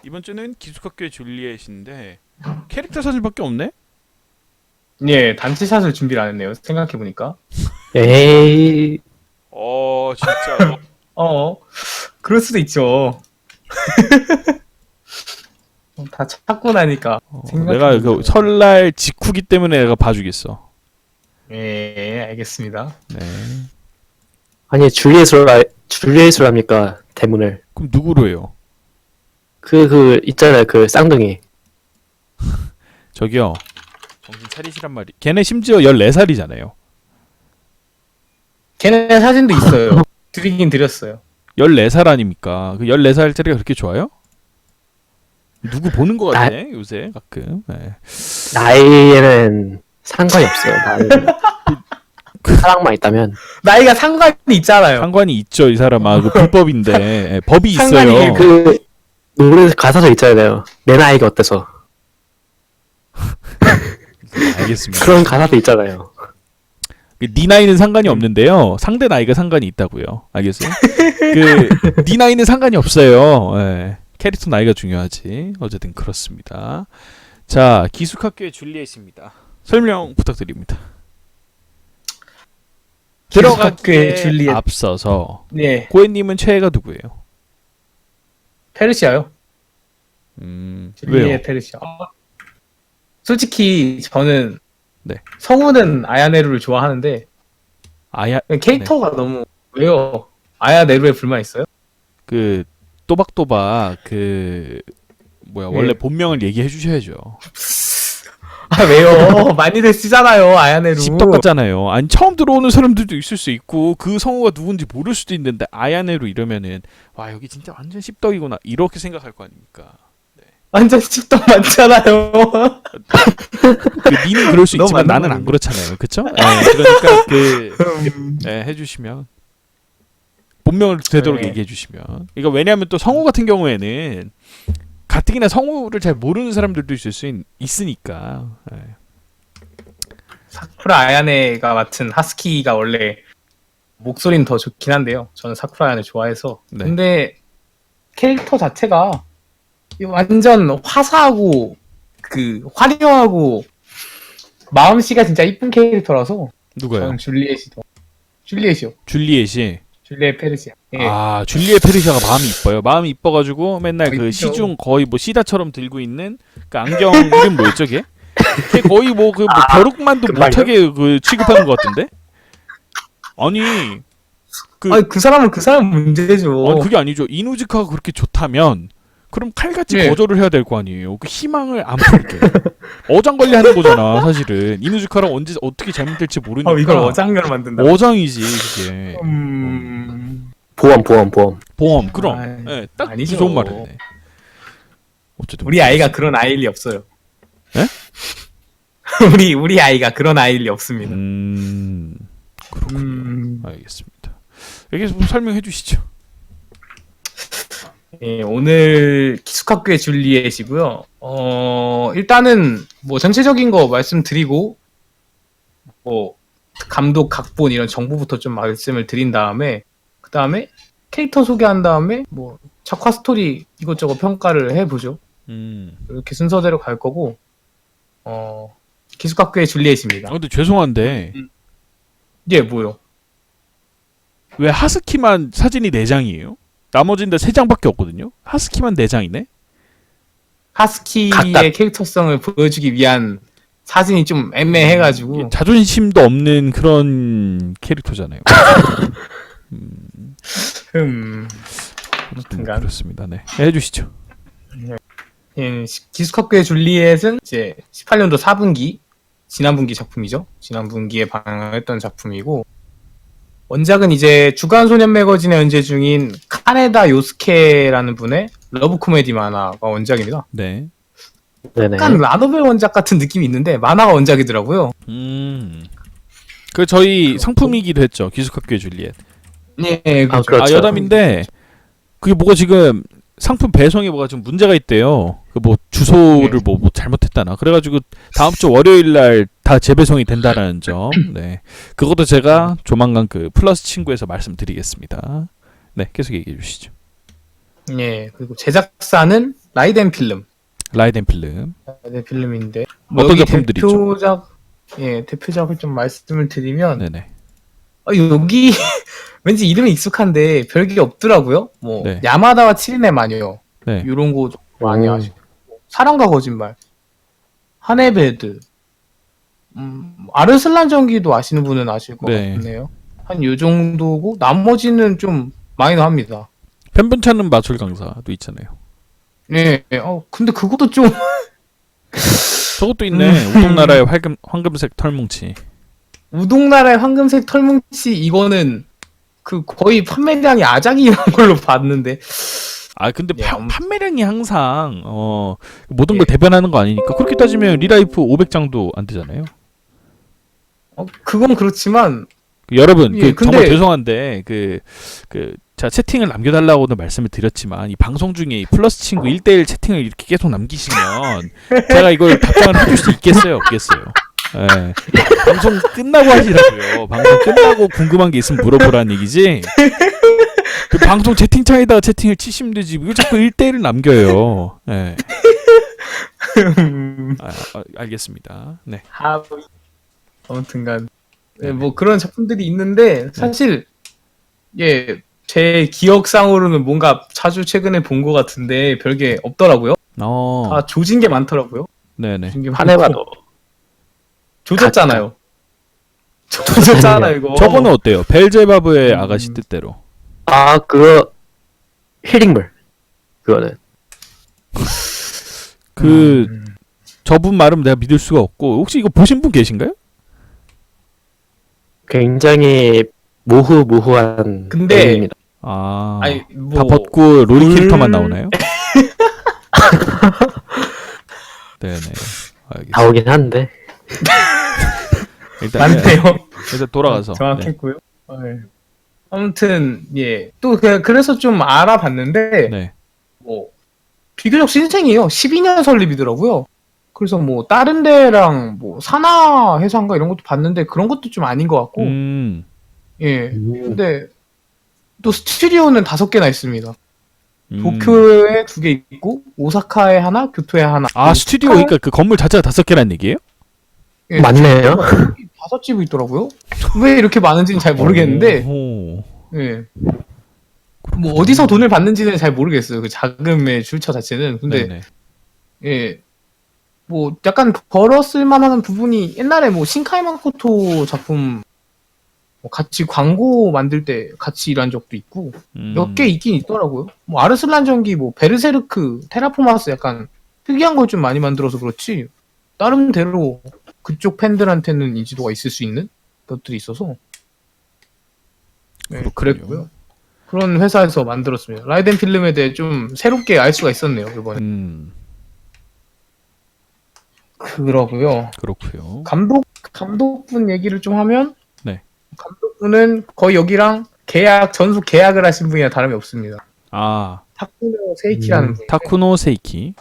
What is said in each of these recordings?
이번 주는 기숙학교의 줄리엣인데 캐릭터 사진밖에 없네? 예, 단체샷을 준비를 안 했네요. 생각해보니까. 에이, 진짜. 그럴 수도 있죠. 다 찾고 나니까. 내가 그 설날 직후기 때문에 내가 봐주겠어. 예, 알겠습니다. 네. 아니, 줄리엣으로 합니까? 대문을. 그럼 누구로 해요? 있잖아요. 그 쌍둥이. 저기요. 정신 차리시란 말이. 걔네 심지어 14살이잖아요. 걔네 사진도 있어요. 드리긴 드렸어요. 14살 아닙니까? 그 14살짜리가 그렇게 좋아요? 누구 보는 거 같아, 요새 가끔. 네. 나이에는 상관이 없어요. 나이는. 사랑만 있다면. 나이가 상관이 있잖아요. 상관이 있죠, 이 사람아. 그 불법인데. 예, 법이 상관이 있어요. 그 노래 가사도 있잖아요. 내 나이가 어때서. 알겠습니다. 그런 가사도 있잖아요. 네 나이는 상관이 없는데요. 상대 나이가 상관이 있다고요. 알겠어요? 네 나이는 상관이 없어요. 예. 캐릭터 나이가 중요하지. 어쨌든 그렇습니다. 자, 기숙학교의 줄리엣입니다. 설명 부탁드립니다. 기숙학교의 들어가기에 줄리엣. 앞서서 예, 고엔님은 최애가 누구예요? 페르시아요. 왜요? 줄리엣 페르시아. 솔직히 저는 네. 성우는 아야네루를 좋아하는데 아야 캐릭터가 너무 왜요? 아야네루에 불만 있어요? 그 또박또박 원래 예. 본명을 얘기해 주셔야죠. 아 왜요? 많이들 쓰잖아요 아야네루. 씹덕 같잖아요. 아니 처음 들어오는 사람들도 있을 수 있고 그 성우가 누군지 모를 수도 있는데 아야네로 이러면은 와 여기 진짜 완전 씹덕이구나 이렇게 생각할 거 아닙니까? 완전 씹덕 많잖아요. 니는 그럴 수 너무 있지만 많은 나는 안 거 그렇잖아요. 그쵸? 그러니까 해주시면 본명을 되도록 네. 얘기해 주시면. 그러니까 왜냐하면 또 성우 같은 경우에는 가뜩이나 성우를 잘 모르는 사람들도 있으니까. 네. 사쿠라 아야네가 맡은 하스키가 원래 목소리는 더 좋긴 한데요. 저는 사쿠라 아야네 좋아해서. 네. 근데 캐릭터 자체가 완전 화사하고 화려하고 마음씨가 진짜 이쁜 캐릭터라서 누가요? 저는 줄리엣이요. 줄리엣이. 줄리엣 페르시아. 예. 아 줄리엣 페르시아가 마음이 이뻐요. 마음이 이뻐가지고 맨날 그 이쁘죠. 시중 거의 뭐 시다처럼 들고 있는 그 안경 이름 뭐였죠, 걔? 걔 거의 벼룩만도 그만요? 못하게 취급하는 것 같은데? 아니 아니 그 사람은 그 사람 문제죠. 그게 아니죠. 이누즈카가 그렇게 좋다면 그럼 칼같이 예. 거절을 해야 될 거 아니에요. 그 희망을 안 풀게. 어장관리하는 거잖아, 사실은. 이누즈카랑 언제 어떻게 잘못될지 모르니까. 이걸 어장녀로 만든다. 어장이지, 그게. 보험. 보험, 그럼. 아이, 예, 딱 아니죠. 좋은 말이네. 어쨌든 우리 아이가 그런 아이일 리 없어요. 예? 우리 아이가 그런 아이일 리 없습니다. 그렇군요. 알겠습니다. 여기서 설명해 주시죠. 예, 오늘 기숙학교의 줄리엣이고요. 일단은 뭐 전체적인 거 말씀드리고 뭐 감독, 각본 이런 정보부터 좀 말씀을 드린 다음에 그 다음에 캐릭터 소개한 다음에 뭐 작화 스토리 이것저것 평가를 해보죠. 이렇게 순서대로 갈 거고 기숙학교의 줄리엣입니다. 근데 죄송한데 예, 뭐요? 왜 하스키만 사진이 4장이에요? 나머지는 다 3장밖에 없거든요. 하스키만 4장이네. 하스키의 각각. 캐릭터성을 보여주기 위한 사진이 좀 애매해가지고 자존심도 없는 그런 캐릭터잖아요. 아무튼간. 그렇습니다. 네, 해주시죠. 예, 기숙학교의 줄리엣은 이제 18년도 4분기 지난 분기 작품이죠. 지난 분기에 방영했던 작품이고 원작은 이제 주간 소년 매거진에 연재 중인 카네다 요스케라는 분의 러브 코미디 만화가 원작입니다. 네. 네네. 약간 라노벨 원작 같은 느낌이 있는데 만화가 원작이더라고요. 그 저희 상품이기도 했죠. 기숙학교의 줄리엣. 예, 아, 그렇죠. 그렇죠. 여담인데 그게 뭐가 지금 상품 배송에 뭐가 좀 문제가 있대요. 그 뭐 주소를 뭐 잘못했다나. 그래가지고 다음 주 월요일 날 다 재배송이 된다라는 점. 네, 그것도 제가 조만간 그 플러스 친구에서 말씀드리겠습니다. 네, 계속 얘기해 주시죠. 예, 그리고 제작사는 라이덴 필름. 라이덴 필름. 라이덴 필름인데 어떤 여기 작품들이 있죠? 대표작을 좀 말씀을 드리면 네네. 여기 왠지 이름이 익숙한데 별게 없더라고요. 뭐 네. 야마다와 7인의 마녀 네. 이런 거 좀 많이 오. 아시고 사랑과 거짓말, 하네베드, 아르슬란 전기도 아시는 분은 아실 것 네. 같네요. 한 요 정도고 나머지는 좀 마이너합니다. 편분찮은 마술 강사도 있잖아요. 네, 근데 그것도 좀 저것도 있네. 우동나라의 황금색 털뭉치. 우동나라의 황금색 털뭉치 이거는 그 거의 판매량이 아작이 이런 걸로 봤는데 아 근데 예, 판매량이 항상 모든 걸 예. 대변하는 거 아니니까 그렇게 따지면 리라이프 500장도 안 되잖아요. 그건 그렇지만 여러분 예, 정말 근데- 죄송한데 자 채팅을 남겨달라고는 말씀을 드렸지만 이 방송 중에 이 플러스 친구 1대1 채팅을 이렇게 계속 남기시면 제가 이걸 답장을 해줄 수 있겠어요 없겠어요. 예. 방송 끝나고 하시라고요. 방송 끝나고 궁금한 게 있으면 물어보라는 얘기지. 그 방송 채팅창에다가 채팅을 치시면 되지. 왜 자꾸 1대1을 남겨요. 예. 알겠습니다. 네. 아무튼간 뭐 그런 작품들이 있는데 사실 제 기억상으로는 뭔가 자주 최근에 본 것 같은데 별게 없더라고요. 다 조진 게 많더라고요. 네네. 조진 게 한 많고. 해봐도 조졌잖아요. 조졌잖아요 이거. 저거는 어때요? 벨제바브의 아가씨 뜻대로. 그거 힐링물 그거는 저분 말은 내가 믿을 수가 없고 혹시 이거 보신 분 계신가요? 굉장히 모호한 근데- 애니입니다. 아니 뭐 다 벗고 로리 물- 캐릭터만 나오나요? 네네. 알겠습니다. 나오긴 한데 일단 맞네요. 일단 돌아가서. 정확했고요. 네. 아무튼 또 그래서 좀 알아봤는데 네. 뭐 비교적 신생이에요. 12년 설립이더라고요. 그래서 뭐 다른 데랑 뭐 산하 회사인가 이런 것도 봤는데 그런 것도 좀 아닌 것 같고 예. 근데 또 스튜디오는 5개나 있습니다. 도쿄에 2개 있고 오사카에 하나, 교토에 하나. 스튜디오 그러니까 그 건물 자체가 5개란 얘기예요? 예, 맞네요. 5집이 있더라고요. 왜 이렇게 많은지는 잘 모르겠는데 오. 예. 뭐 어디서 돈을 받는지는 잘 모르겠어요. 그 자금의 출처 자체는. 근데 네네. 예. 뭐 약간 벌었을 만한 부분이 옛날에 뭐 신카이 마코토 작품 뭐 같이 광고 만들 때 같이 일한 적도 있고 몇 개 있긴 있더라고요. 뭐 아르슬란 전기, 뭐 베르세르크, 테라포마스 약간 특이한 걸 좀 많이 만들어서 그렇지 나름대로 그쪽 팬들한테는 인지도가 있을 수 있는 것들이 있어서 그렇군요. 그랬고요. 그런 회사에서 만들었습니다. 라이덴 필름에 대해 좀 새롭게 알 수가 있었네요 이번에. 그러고요. 그렇고요. 감독분 얘기를 좀 하면 네. 감독분은 거의 여기랑 전속 계약을 하신 분이나 다름이 없습니다. 타쿠노 세이키라는 분. 타쿠노 세이키.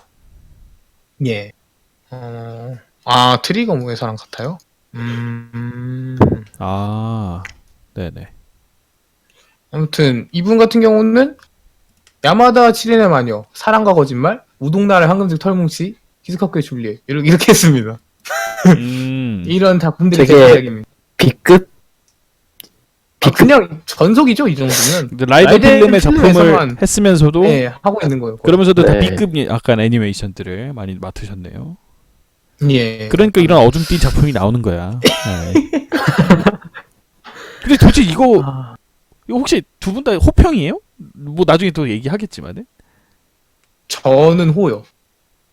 예. 트리거 회사랑 같아요? 네네. 아무튼 이분 같은 경우는 야마다 7인의 마녀, 사랑과 거짓말, 우동나라의 황금색 털뭉치, 키스카쿠의 줄리엣 이렇게 했습니다. 이런 작품들이 되게 대작입니다. B급 그냥 전속이죠 이 정도면. 근데 라이더 필름의 작품을 필름에서만 했으면서도 하고 있는 거예요. 그러면서도 다 네. B급 약간 애니메이션들을 많이 맡으셨네요. 예. 그러니까 이런 어둠띤 작품이 나오는 거야. 네. 근데 도대체 이거 혹시 두 분 다 호평이에요? 뭐 나중에 또 얘기하겠지만은. 저는 호요.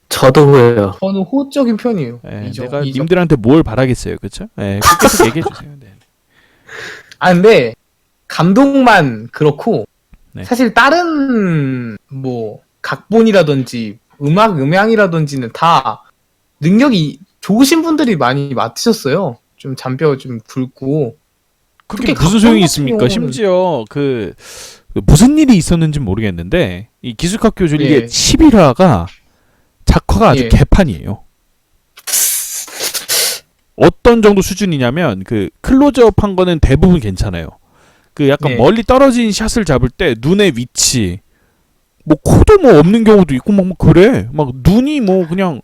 저도 후회요. 저는 호적인 편이에요. 내가 님들한테 뭘 바라겠어요, 그렇죠? 계속 얘기해 주세요. 네. 근데 감독만 그렇고 네. 사실 다른 뭐 각본이라든지 음향이라든지는 다 능력이 좋으신 분들이 많이 맡으셨어요. 좀 잔뼈 좀 굵고. 그게 특히 무슨 소용이 각본 있습니까? 같은 심지어 무슨 일이 있었는지 모르겠는데 이 기숙학교 줄리엣 예. 11화가 작화가 아주 예. 개판이에요. 어떤 정도 수준이냐면 클로즈업 한 거는 대부분 괜찮아요. 약간 예. 멀리 떨어진 샷을 잡을 때 눈의 위치, 뭐 코도 뭐 없는 경우도 있고 막 그래. 막 눈이 뭐 그냥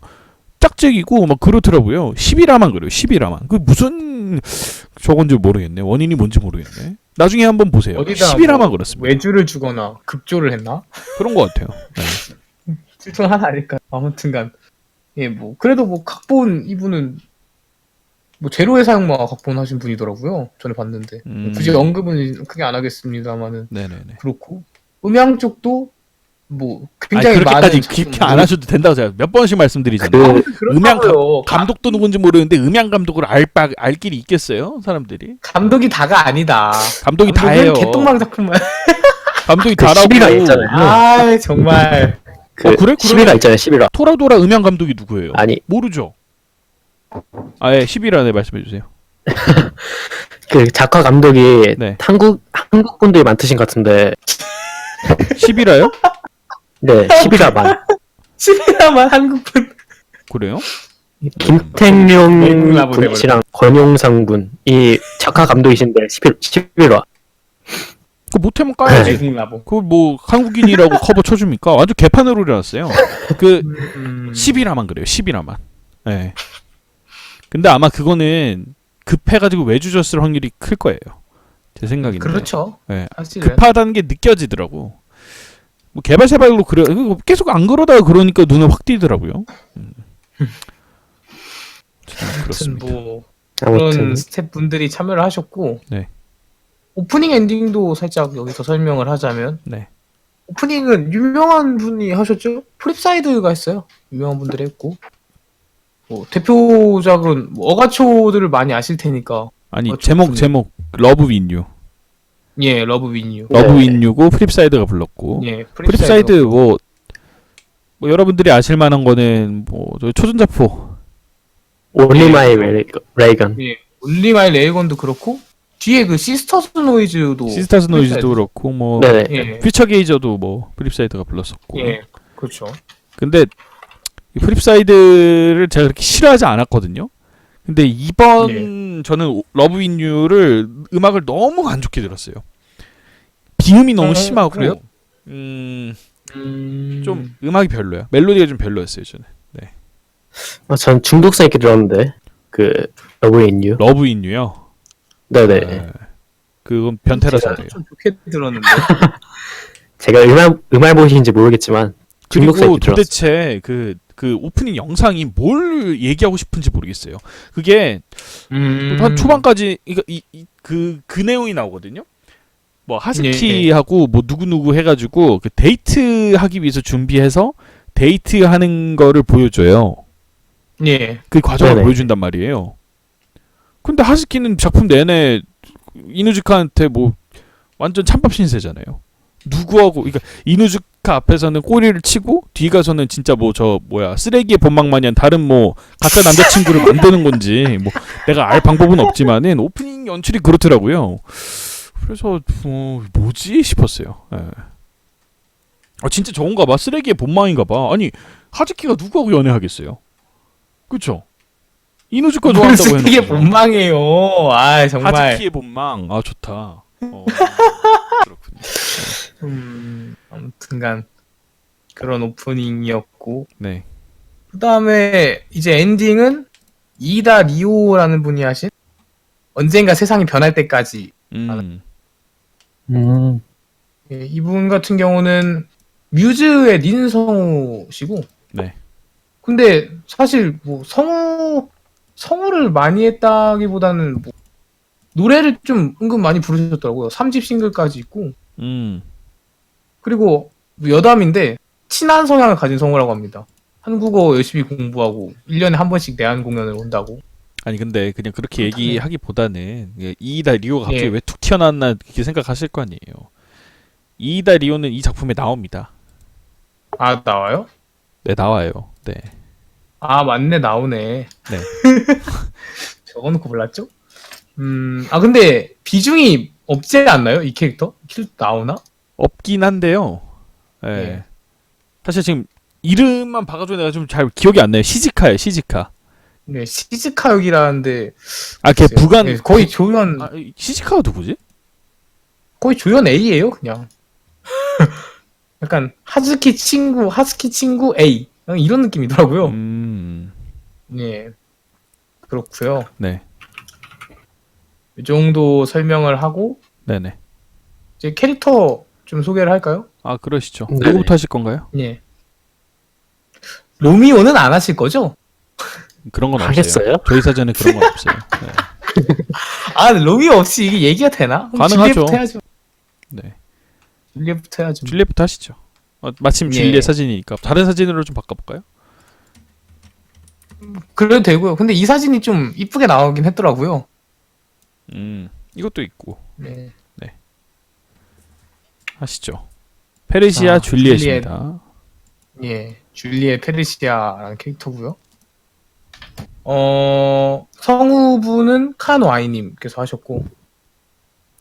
짝짝이고 막 그렇더라고요. 11화만 그래요. 11화만. 그 무슨 저건지 모르겠네. 원인이 뭔지 모르겠네. 나중에 한번 보세요. 어디다 11화만 뭐 그렇습니다. 외주를 주거나 급조를 했나? 그런 것 같아요. 네. 둘 중 하나 아닐까. 아무튼간 예, 뭐 그래도 뭐 각본 이분은 뭐 제로의 사용마 각본 하신 분이더라고요. 전에 봤는데 굳이 언급은 크게 안 하겠습니다만은 네네네. 그렇고 음향 쪽도 뭐 아니, 굉장히 많은 그렇게까지 깊게 안 하셔도 된다고 제가 몇 번씩 말씀드리잖아요. 그 음향 그렇다고요. 감독도 누군지 모르는데 음향 감독을 알 길이 있겠어요? 사람들이? 감독이 다가 아니다. 감독이 다예요. 개똥망 작품만. 감독이 그 다라고. 11화 있잖아요. 아 정말. 그 그래? 11화 있잖아요. 11화. 토라도라 음향 감독이 누구예요? 아니 모르죠. 아예 11화에 말씀해 주세요. 그 작가 감독이 네. 한국 분들이 많으신 것 같은데 11화요? 네 11화만 11화만 한국분. 그래요? 김택룡 외국나무 분이랑 권용상 분이 작가 감독이신데 11화 그 못하면 까야지. 외국 라보. 그 뭐 한국인이라고 커버 쳐줍니까? 완전 개판으로 일어났어요. 그 11화만 그래요. 11화만. 네. 근데 아마 그거는 급해가지고 외주 줬을 확률이 클 거예요. 제 생각인데. 그렇죠. 네. 사실은. 급하다는 게 느껴지더라고. 뭐 개발세발로 그래 계속 안 그러다가 그러니까 눈에 확 띄더라고요. 아무튼 그렇습니다. 뭐 아무튼 그런 스태프분들이 참여를 하셨고 네. 오프닝 엔딩도 살짝 여기서 설명을 하자면 네. 오프닝은 유명한 분이 하셨죠? 플립사이드가 했어요. 유명한 분들이 했고 뭐 대표작은 뭐 어가초들을 많이 아실 테니까 아니 좋습니다. 제목 러브 윈유. 예 러브 윈유 러브 네. 윈유고 플립사이드가 불렀고. 예 플립사이드 뭐 여러분들이 아실 만한 거는 뭐저 초전자포. Only My Reagan 예 올리 마이 레이건도 그렇고 뒤에 그 시스터스 노이즈도 시스타스 노이즈도 플립사이드. 그렇고 뭐 네네 예, 퓨처 게이저도 뭐 플립사이드가 불렀었고. 예 그렇죠. 근데 이 플립사이드를 제가 그렇게 싫어하지 않았거든요. 근데 이번 저는 러브 윈유를 음악을 너무 안 좋게 들었어요. 비음이 너무 심하고 그래요? 좀 음악이 별로야. 멜로디가 좀 별로였어요, 저는. 전 중독성 있게 들었는데 그 Love in You 러브 윈유요. 네네 네. 그건 변태라서 그래요. 좀 좋게 들었는데 제가 음악 보신지 모르겠지만 중독성 그리고 있게 들었어요. 도대체 그 오프닝 영상이 뭘 얘기하고 싶은지 모르겠어요. 그게 한 초반까지 그 내용이 나오거든요. 뭐 하스키하고 뭐 누구누구 해가지고 그 데이트 하기 위해서 준비해서 데이트 하는 거를 보여줘요. 예 그 과정을 네네. 보여준단 말이에요. 근데 하스키는 작품 내내 이누즈카한테 뭐 완전 찬밥 신세잖아요. 누구하고 그러니까 이누즈카 앞에서는 꼬리를 치고 뒤 가서는 진짜 뭐 저 뭐야 쓰레기의 본망 마냥 다른 뭐 가짜 남자친구를 만드는 건지 뭐 내가 알 방법은 없지만은 오프닝 연출이 그렇더라고요. 그래서 뭐지 싶었어요. 예. 진짜 저건가 봐. 쓰레기의 본망인가 봐. 아니 하즈키가 누구하고 연애하겠어요? 그쵸? 이누즈카 좋아한다고 해놓고 이게 본망이에요. 아 정말 하즈키의 본망. 아 좋다. 그렇군요. 아무튼간 그런 오프닝이었고 네. 그 다음에 이제 엔딩은 이다 리오라는 분이 하신 언젠가 세상이 변할 때까지. 음. 예, 이분 같은 경우는 뮤즈의 닌성우시고. 네. 근데 사실 뭐 성우를 많이 했다기보다는 뭐 노래를 좀 은근 많이 부르셨더라고요. 3집 싱글까지 있고. 그리고 여담인데 친한 성향을 가진 성우라고 합니다. 한국어 열심히 공부하고 1년에 한 번씩 내한 공연을 온다고. 아니 근데 그냥 그렇게 얘기하기보다는 이이다 리오가 갑자기 예. 왜 툭 튀어나왔나 이렇게 생각하실 거 아니에요. 이이다 리오는 이 작품에 나옵니다. 아 나와요? 네 나와요. 네. 아 맞네 나오네. 네. 적어놓고 몰랐죠? 근데 비중이 없지 않나요? 이 캐릭터? 나오나? 없긴 한데요. 예. 예. 사실 지금 이름만 봐가지고 내가 좀 잘 기억이 안 나요. 시즈카예요. 시즈카. 네 시즈카 역이라는데 걔 부간 네, 거의 조연 시즈카가 누구지? 거의 조연 A예요 그냥. 약간 하스키 친구 A 이런 느낌이더라고요. 예, 그렇고요. 네. 이 정도 설명을 하고 네네. 이제 캐릭터 좀 소개를 할까요? 아, 그러시죠. 네. 누구부터 하실 건가요? 예. 로미오는 안 하실 거죠? 그런 건 없어요. 하겠어요? 저희 사전에 그런 건 없어요. 네. 아, 로미오 없이 이게 얘기가 되나? 그럼 가능하죠. 줄리엣부터 해야죠. 네. 줄리엣부터 해야죠. 줄리엣부터 하시죠. 마침 예. 줄리엣 사진이니까 다른 사진으로 좀 바꿔볼까요? 그래도 되고요. 근데 이 사진이 좀 이쁘게 나오긴 했더라고요. 이것도 있고 네. 하시죠. 페르시아 아, 줄리엣입니다. 예, 줄리엣 페르시아라는 캐릭터고요. 성우분은 칸와이님께서 하셨고,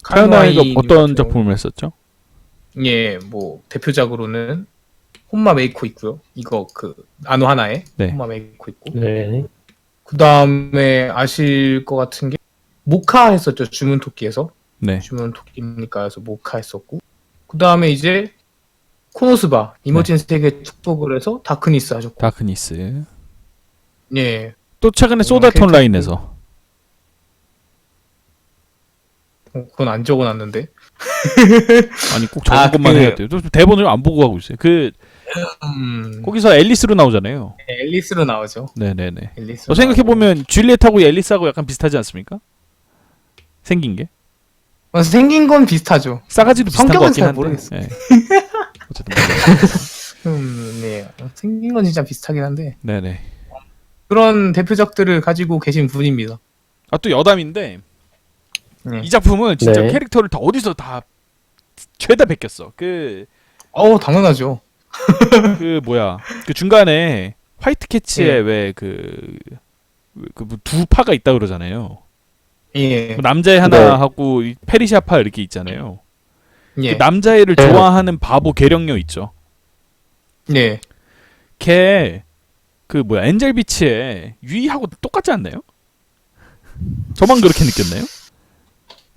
카요나이가 칸와이님 어떤 같은 작품을 했었죠? 경우는, 예, 뭐 대표작으로는 혼마 메이코 있고요. 이거 그 아노 하나에 네. 혼마 메이코 있고, 네. 그 다음에 아실 것 같은 게 모카 했었죠. 주문 토끼에서 네. 주문 토끼니까 해서 모카 했었고, 그 다음에 이제 코노스바 이머진 세계 축복을 해서 다크니스 하셨고, 다크니스. 예. 또 최근에 소다트 온라인에서 그건 안 적어놨는데. 아니 꼭 저런 것만 해야 돼요. 또 대본을 안 보고 하고 있어요. 거기서 앨리스로 나오잖아요. 앨리스로 나오죠. 네네네. 앨리스로 생각해 보면 줄리엣하고 앨리스하고 약간 비슷하지 않습니까? 생긴 게 나오죠. 생긴 건 비슷하죠. 싸가지도 비슷한 것 성격은 같긴 잘 한데. 모르겠어요. 네. 어쨌든 네. 생긴 건 진짜 비슷하긴 한데 네네. 그런 대표작들을 가지고 계신 분입니다. 아, 또 여담인데 네. 이 작품은 진짜 네. 캐릭터를 다 어디서 다 죄다 베꼈어. 당연하죠. 그 뭐야 그 중간에 화이트 캐치에 네. 왜 두 파가 있다 그러잖아요. 예. 뭐 남자애 하나 네. 하고 이 페르시아 파 이렇게 있잖아요. 예. 그 남자애를 네. 좋아하는 바보 계령녀 있죠. 네. 걔 그 뭐야 엔젤 비치에 유이하고 똑같지 않나요? 저만 그렇게 느꼈나요?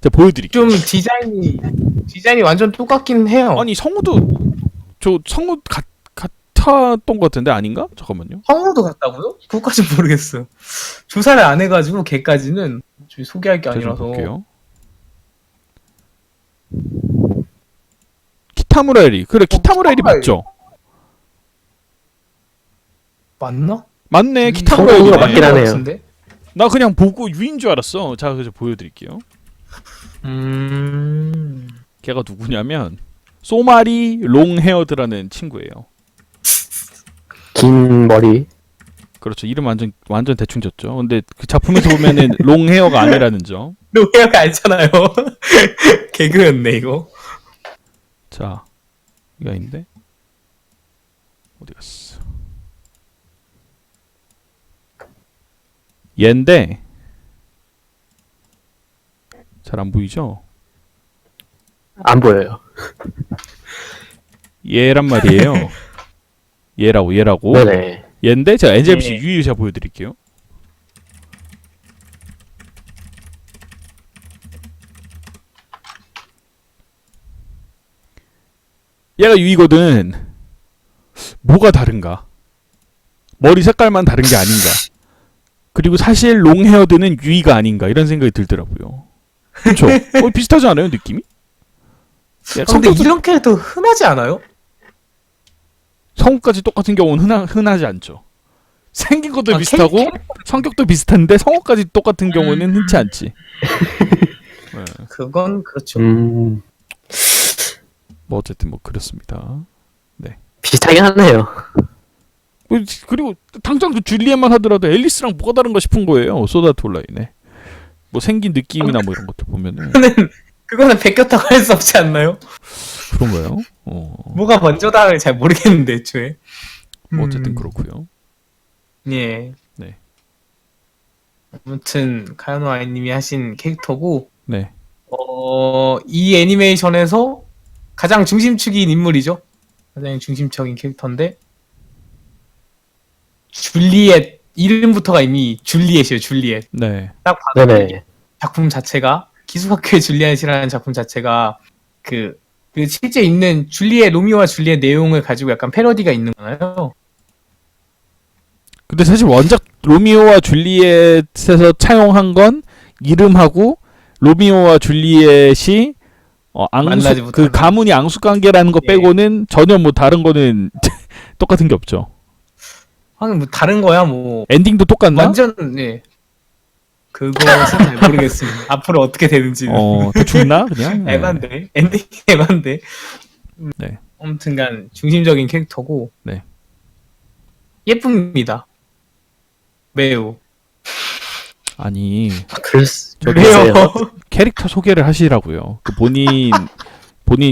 제가 보여드릴게요. 좀 디자인이 완전 똑같긴 해요. 아니 성우도 저 성우 같았던 것 같은데 아닌가? 잠깐만요. 성우도 같다고요? 그것까지 모르겠어요. 조사를 안 해가지고 걔까지는 저희 소개할 게 제가 좀 아니라서. 볼게요. 키타무라 에리. 그래 키타무라 에리 키타무라 맞죠? 맞나? 맞네 키타무라 성우가 에리네. 맞긴 하네요. 같은데? 나 그냥 보고 유인 줄 알았어. 자 그래서 보여드릴게요. 걔가 누구냐면 소마리 롱헤어드라는 친구예요. 긴 머리. 그렇죠. 이름 완전 대충 졌죠. 근데 그 작품에서 보면은 롱헤어가 아니라는 점. 노예가 알잖아요. 개그였네 이거. 자, 이거 있는데 어디 갔어? 얘인데 잘 안 보이죠? 안 보여요. 얘란 말이에요. 얘라고. 네네. 얘인데 제가 엔젤비씨 예. 유유 제가 보여드릴게요. 얘가 유이거든. 뭐가 다른가? 머리 색깔만 다른 게 아닌가? 그리고 사실 롱헤어드는 유이가 아닌가 이런 생각이 들더라고요. 그렇죠? 비슷하지 않아요 느낌이? 야, 근데 이런 캐릭터 흔하지 않아요? 성우까지 똑같은 경우는 흔하지 않죠. 생긴 것도 비슷하고 캐릭터- 성격도 비슷한데 성우까지 똑같은 경우는 흔치 않지. 네. 그건 그렇죠. 뭐 어쨌든 뭐 그렇습니다. 비슷하긴 하네요. 그리고 당장 그 줄리엣만 하더라도 앨리스랑 뭐가 다른가 싶은 거예요. 소다트 온라인에. 뭐 생긴 느낌이나 뭐 이런 것들 보면은 그거는 베꼈다고 할 수 없지 않나요? 그런가요? 뭐가 먼저다를 잘 모르겠는데 애초에. 뭐 어쨌든 그렇고요. 예. 네. 아무튼 카야노 아이님이 하신 캐릭터고 네. 이 애니메이션에서 가장 중심축인 인물이죠. 가장 중심적인 캐릭터인데 줄리엣 이름부터가 이미 줄리엣이에요. 줄리엣. 네. 딱 봐도 네네. 작품 자체가 기숙학교의 줄리엣이라는 작품 자체가 그 그 실제 있는 로미오와 줄리엣 내용을 가지고 약간 패러디가 있는 거잖아요. 근데 사실 원작 로미오와 줄리엣에서 차용한 건 이름하고 로미오와 줄리엣이 만나지 그 못하는. 가문이 앙숙 관계라는 거 예. 빼고는 전혀 뭐 다른 거는 똑같은 게 없죠. 하긴 뭐 다른 거야 뭐. 엔딩도 똑같나? 완전 네. 그것은 잘 모르겠습니다. 앞으로 어떻게 되는지는. 다 죽나 그냥? 네. 에반데 엔딩 에반데. 네. 아무튼간 중심적인 캐릭터고. 네. 예쁩니다. 매우. 아니 글쎄요. 캐릭터 소개를 하시라고요. 그 본인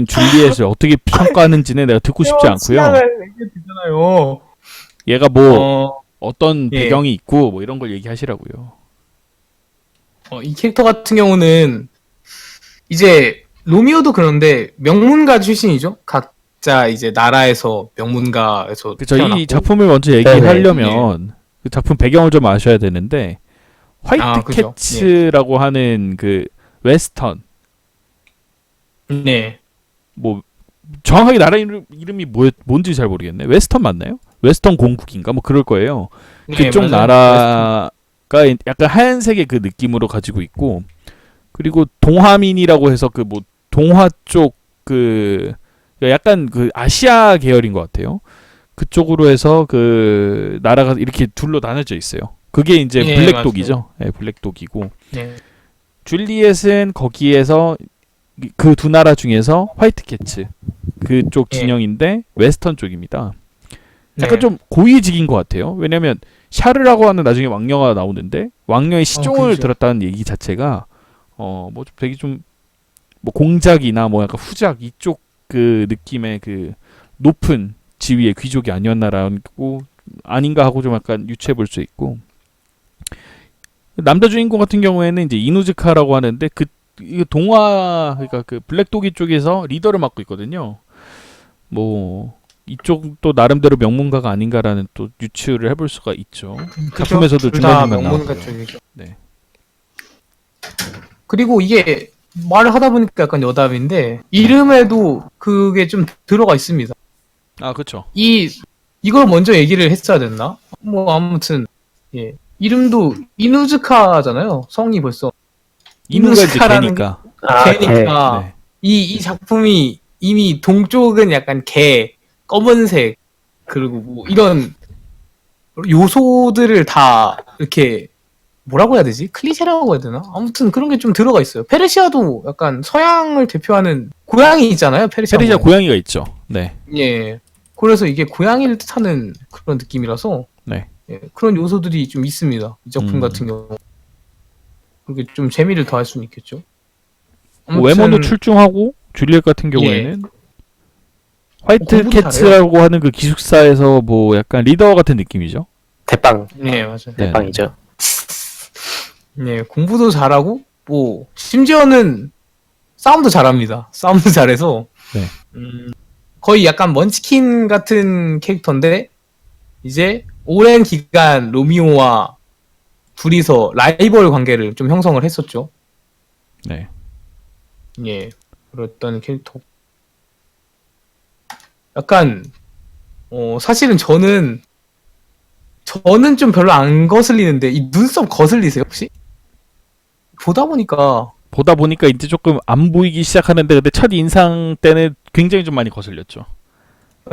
줄리엣을 어떻게 평가하는지는 내가 듣고 싶지 않고요. 되잖아요. 얘가 뭐 어떤 예. 배경이 있고 뭐 이런 걸 얘기하시라고요. 이 캐릭터 같은 경우는 이제 로미오도 그런데 명문가 출신이죠. 각자 이제 나라에서 명문가에서 그쵸. 태어났고. 이 작품을 먼저 얘기하려면 그 작품 배경을 좀 아셔야 되는데 화이트 그죠. 캐츠라고 하는 그 웨스턴 네. 뭐 정확하게 나라 이름이 뭔지 잘 모르겠네. 웨스턴 맞나요? 웨스턴 공국인가 뭐 그럴 거예요. 그쪽 네, 맞아요. 나라가 약간 하얀색의 그 느낌으로 가지고 있고 그리고 동화민이라고 해서 그 뭐 동화 쪽 그 약간 그 아시아 계열인 것 같아요. 그쪽으로 해서 그 나라가 이렇게 둘로 나눠져 있어요. 그게 이제 예, 블랙독이죠. 네, 블랙독이고 네. 줄리엣은 거기에서 그 두 나라 중에서 화이트 캐츠 그쪽 예. 진영인데 웨스턴 쪽입니다. 약간 네. 좀 고위직인 것 같아요. 왜냐면 샤르라고 하는 나중에 왕녀가 나오는데 왕녀의 시종을 그렇죠. 들었다는 얘기 자체가 뭐 좀 되게 좀 뭐 공작이나 뭐 약간 후작 이쪽 그 느낌의 그 높은 지위의 귀족이 아니었나라고 아닌가 하고 좀 약간 유추해 볼 수 있고 남자 주인공 같은 경우에는 이제 이누즈카라고 하는데 이 동화 그러니까 그 블랙도기 쪽에서 리더를 맡고 있거든요. 뭐 이쪽도 나름대로 명문가가 아닌가라는 또 유추를 해볼 수가 있죠. 작품에서도 둘 다 중간중간 명문가 나오고요. 쪽이죠. 네. 그리고 이게 말을 하다 보니까 약간 여담인데 이름에도 그게 좀 들어가 있습니다. 아 그렇죠. 이걸 먼저 얘기를 했어야 됐나? 뭐 아무튼 예. 이름도 이누즈카잖아요. 성이 벌써 이누가 이제 이누즈카라는 개니까. 개니까 네. 이 작품이 이미 동쪽은 약간 개, 검은색 그리고 뭐 이런 요소들을 다 이렇게 뭐라고 해야 되지? 클리셰라고 해야 되나? 아무튼 그런 게 좀 들어가 있어요. 페르시아도 약간 서양을 대표하는 고양이 있잖아요. 페르시아 고양이가 있죠. 네. 예. 그래서 이게 고양이를 뜻하는 그런 느낌이라서 네. 예, 그런 요소들이 좀 있습니다. 이 작품 같은 경우. 그게 좀 재미를 더할 수는 있겠죠. 뭐 외모도 출중하고 줄리엣 같은 경우에는 화이트 공부도 캐츠라고 하는 그 기숙사에서 뭐 약간 리더 같은 느낌이죠. 대빵. 네, 맞아요. 네. 대빵이죠. 네, 공부도 잘하고 뭐 심지어는 싸움도 잘합니다. 싸움도 잘해서 네. 거의 약간 먼치킨 같은 캐릭터인데 이제 오랜 기간 로미오와 둘이서 라이벌 관계를 좀 형성을 했었죠. 네. 예, 그랬던 캐릭터. 약간 사실은 저는 좀 별로 안 거슬리는데 이 눈썹 거슬리세요 혹시? 보다 보니까 이제 조금 안 보이기 시작하는데 근데 첫 인상 때는 굉장히 좀 많이 거슬렸죠.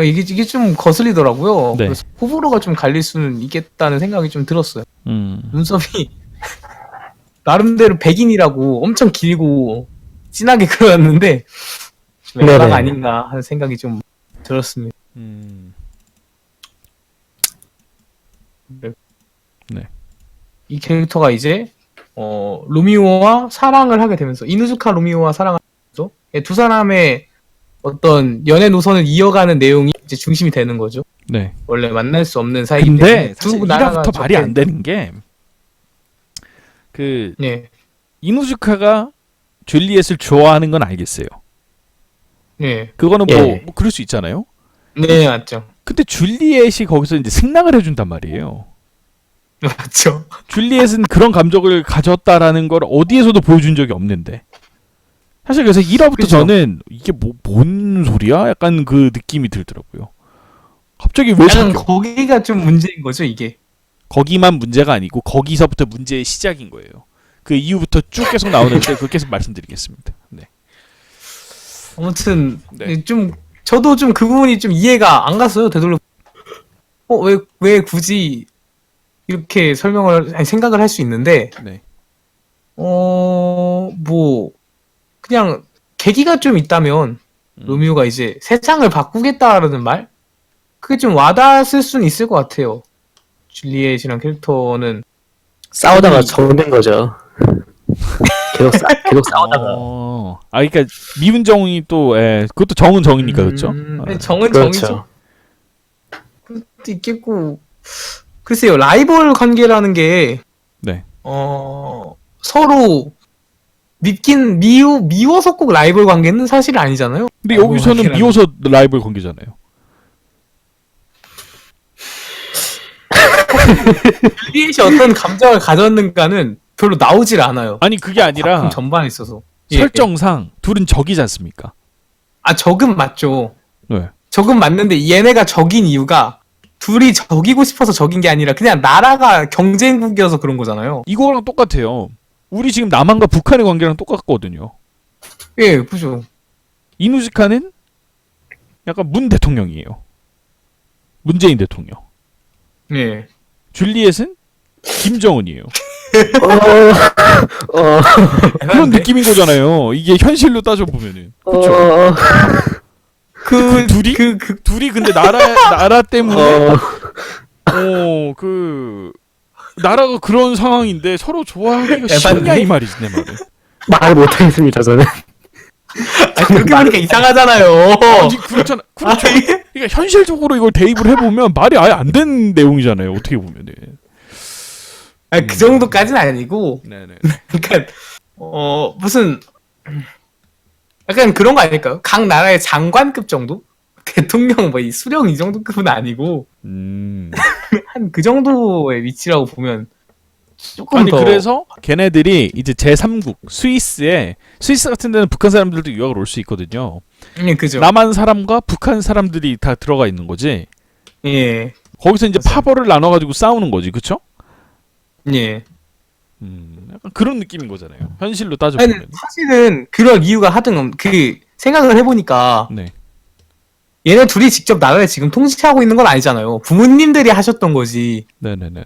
이게 좀 거슬리더라고요. 네. 그래서 호불호가 좀 갈릴 수는 있겠다는 생각이 좀 들었어요. 눈썹이 나름대로 백인이라고 엄청 길고 진하게 그려놨는데 좀 네네. 에바가 아닌가 하는 생각이 좀 들었습니다. 이 캐릭터가 이제 로미오와 사랑을 하게 되면서 이누즈카 로미오와 사랑을 하죠. 두 사람의 어떤 연애 노선을 이어가는 내용이 이제 중심이 되는 거죠. 네. 원래 만날 수 없는 사이기 근데 때문에 사실 두 나라가 이라부터 말이 안 되는 게 그 네, 이누즈카가 줄리엣을 좋아하는 건 알겠어요. 네, 그거는 예. 뭐 그럴 수 있잖아요. 네 맞죠, 근데 줄리엣이 거기서 이제 승낙을 해준단 말이에요. 맞죠. 줄리엣은 그런 감정을 가졌다라는 걸 어디에서도 보여준 적이 없는데 사실 그래서 1화부터 그쵸. 저는 이게 뭔 소리야? 약간 그 느낌이 들더라고요. 갑자기 왜 약간 사겨? 거기가 좀 문제인 거죠 이게. 거기만 문제가 아니고 거기서부터 문제의 시작인 거예요. 그 이후부터 쭉 계속 나오는데 그거 계속 말씀드리겠습니다. 네. 아무튼 네. 좀 저도 좀 그 부분이 좀 이해가 안 갔어요. 되돌려 왜 굳이 이렇게 생각을 할 수 있는데 네. 뭐 그냥 계기가 좀 있다면 음. 로미오가 이제 세상을 바꾸겠다라는 말 그게 좀 와닿았을 수는 있을 것 같아요. 줄리엣이랑 캐릭터는 싸우다가 그분이- 정된 거죠. 계속 싸우다가. 그러니까 미운 정이 또, 그것도 정은 정이니까 그렇죠. 아니, 정은 그렇죠. 정이죠. 그것도 있겠고 글쎄요 라이벌 관계라는 게 네. 서로 미워서 꼭 라이벌 관계는 사실 아니잖아요. 근데 라이벌 여기서는 관계라는 미워서 라이벌 관계잖아요. 줄리엣이 어떤 감정을 가졌는가는 별로 나오질 않아요. 아니 그게 아니라 작품 전반에 있어서. 예, 예. 설정상 둘은 적이지 않습니까? 적은 맞죠. 네. 적은 맞는데 얘네가 적인 이유가 둘이 적이고 싶어서 적인 게 아니라 그냥 나라가 경쟁국이어서 그런 거잖아요. 이거랑 똑같아요. 우리 지금 남한과 북한의 관계랑 똑같거든요. 예, 그죠. 이누지카는 약간 문 대통령이에요. 문재인 대통령. 예. 줄리엣은 김정은이에요. 그런 네. 느낌인 거잖아요. 이게 현실로 따져보면은. 그쵸? 그 둘이? 둘이 근데 나라 때문에 그 나라가 그런 상황인데 서로 좋아하기가 쉽냐 이 말이지 내 말은. 말 못하겠습니다, 저는. 그렇게 하니까 이상하잖아요. 아니 그렇잖아. 그렇죠. 그러니까 현실적으로 이걸 대입을 해보면 말이 아예 안 되는 내용이잖아요. 어떻게 보면은. 그 정도까지는 아니고 네네. 그러니까 무슨 약간 그런 거 아닐까요? 각 나라의 장관급 정도? 대통령 뭐 이 수령 이 정도급은 아니고 한 그 정도의 위치라고 보면 조금 아니 더 그래서 걔네들이 이제 제3국 스위스 같은 데는 북한 사람들도 유학을 올 수 있거든요. 그죠. 남한 사람과 북한 사람들이 다 들어가 있는 거지. 예. 거기서 이제 맞아요. 파벌을 나눠가지고 싸우는 거지, 그쵸? 예. 약간 그런 느낌인 거잖아요. 현실로 아니, 따져보면. 사실은 그럴 이유가 하등 그 생각을 해보니까 네. 얘네 둘이 직접 나라를 지금 통치하고 있는 건 아니잖아요. 부모님들이 하셨던 거지. 네네네네.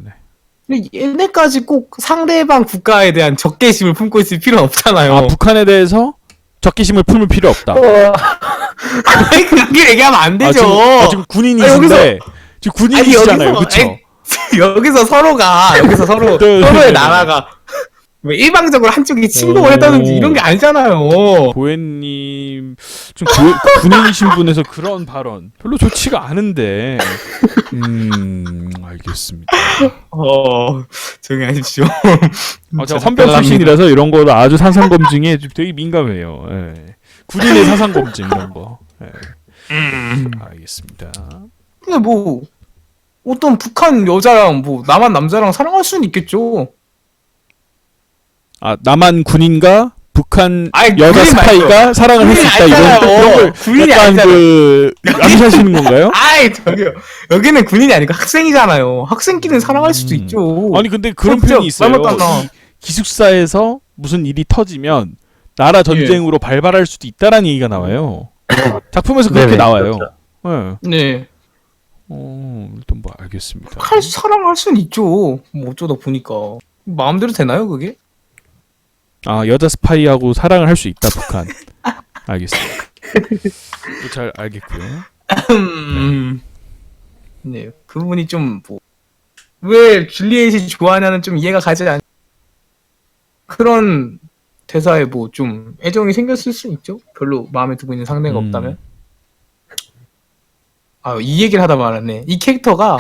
근데 얘네까지 꼭 상대방 국가에 대한 적개심을 품고 있을 필요는 없잖아요. 아 북한에 대해서 적개심을 품을 필요 없다. 아니, 그렇게 얘기하면 안 되죠. 지금 군인이신데 지금 군인이시잖아요, 그쵸? 여기서 서로가 서로 네, 서로의 네, 나라가 뭐 일방적으로 한쪽이 침공을 오. 했다든지 이런 게 아니잖아요. 고현님 좀 군인이신 분에서 그런 발언 별로 좋지가 않은데. 알겠습니다. 조용히 하십시오. 제가 헌병 출신이라서 이런 거 아주 사상 검증에 되게 민감해요. 예. 군인의 사상 검증 이런 거. 예. 알겠습니다. 근데 뭐 어떤 북한 여자랑 뭐 남한 남자랑 사랑할 수는 있겠죠. 아 남한 군인과 북한 아이, 여자 군인 스파이가 말고. 사랑을 할 수 있다 군인 이런 아니잖아요. 걸 군인이 약간 아니잖아요. 그 암시하시는 건가요? 아이 저기요. 여기는 군인이 아니고 학생이잖아요. 학생끼리는 사랑할 수도 있죠. 아니 근데 그런 진짜 표현이 있어요. 말 맞잖아. 이 기숙사에서 무슨 일이 터지면 나라 전쟁으로 발발할 수도 있다라는 얘기가 나와요. 작품에서 그렇게 네네, 나와요. 그렇죠. 예. 네. 일단 뭐 알겠습니다. 사랑할 수는 있죠. 뭐 어쩌다 보니까 마음대로 되나요 그게? 아 여자 스파이하고 사랑을 할 수 있다 북한. 알겠습니다. 또 잘 알겠고요. 네, 그 부분이 좀 뭐 왜 줄리엣이 좋아하냐는 좀 이해가 가지 않. 그런 대사에 뭐 좀 애정이 생겼을 수 있죠. 별로 마음에 두고 있는 상대가 없다면. 이 얘기를 하다 말았네. 이 캐릭터가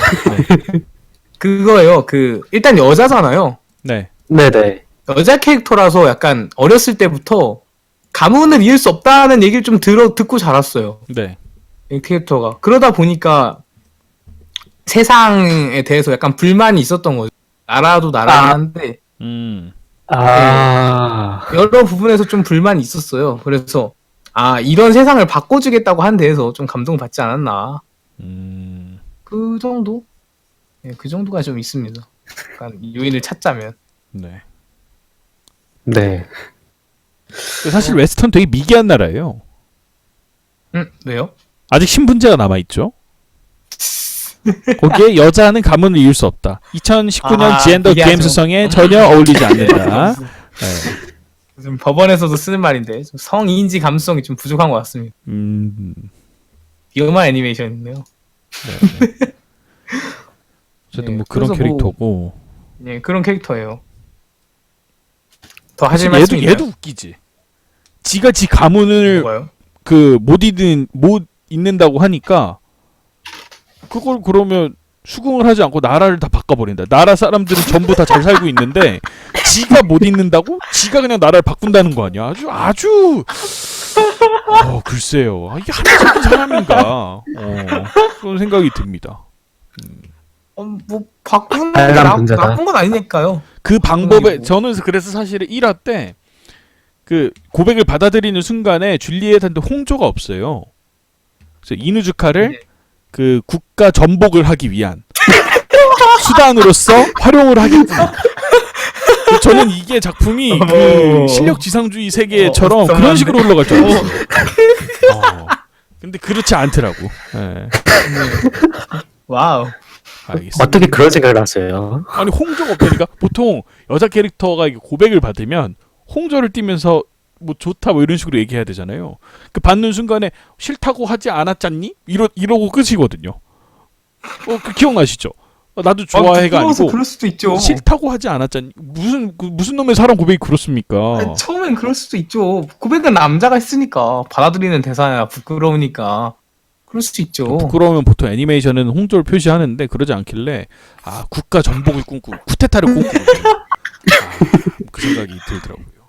그거예요. 일단 여자잖아요. 네. 네네. 여자 캐릭터라서 약간 어렸을 때부터 가문을 이을 수 없다는 얘기를 좀 듣고 자랐어요. 네. 이 캐릭터가. 그러다 보니까 세상에 대해서 약간 불만이 있었던 거죠. 나라도 나라긴 한데 아, 여러 부분에서 좀 불만이 있었어요. 그래서 이런 세상을 바꿔주겠다고 한 데에서 좀 감동받지 않았나. 그 정도? 네, 그 정도가 좀 있습니다. 약간 요인을 찾자면. 네. 네. 사실 웨스턴 되게 미개한 나라예요. 왜요? 아직 신분제가 남아 있죠. 거기에 여자는 가문을 이을 수 없다. 2019년 지엔더 미개하죠. 게임스성에 전혀 어울리지 않는다. 네. 좀 법원에서도 쓰는 말인데 좀 성인지 감수성이 좀 부족한 것 같습니다. 위험한 애니메이션이네요. 어쨌든 네, 뭐 그런 그래서 캐릭터고. 네, 그런 캐릭터예요. 더 하실 사실 말씀이 있나요? 얘도 웃기지. 지가 지 가문을 뭐가요? 못 잇는다고 하니까 그걸 그러면 수긍을 하지 않고 나라를 다 바꿔버린다. 나라 사람들은 전부 다 잘 살고 있는데 지가 못 잇는다고? 지가 그냥 나라를 바꾼다는 거 아니야? 아주 글쎄요. 이게 합리적인 사람인가? 그런 생각이 듭니다. 뭐 바꾸는 게 빨간 분자다. 나쁜 건 아니니까요. 그 방법에 뭐. 저는 그래서 사실은 1화 때 그 고백을 받아들이는 순간에 줄리엣한테 홍조가 없어요. 그래서 이누즈카를 네. 그 국가 전복을 하기 위한 수단으로서 활용을 하겠구나. 저는 이게 작품이 그 실력 지상주의 세계처럼 그런 식으로 흘러갈 줄 알았어요. 근데 그렇지 않더라고. 네. 와우. 알겠습니다. 어떻게 그런 생각을 하세요? 아니 홍조가 없다니까. 보통 여자 캐릭터가 이게 고백을 받으면 홍조를 띠면서 뭐 좋다 뭐 이런 식으로 얘기해야 되잖아요. 그 받는 순간에 싫다고 하지 않았잖니? 이러고 끝이거든요. 그 기억나시죠? 나도 좋아해가 부끄러워서 아니고 그럴 수도 있죠. 싫다고 하지 않았잖니? 무슨 놈의 사람 고백이 그렇습니까? 아니, 처음엔 그럴 수도 있죠. 고백은 남자가 했으니까 받아들이는 대사야 부끄러우니까 그럴 수도 있죠. 부끄러우면 보통 애니메이션은 홍조를 표시하는데 그러지 않길래 국가 전복을 꿈꾸고 쿠데타를 꿈꾸고 그 생각이 들더라고요.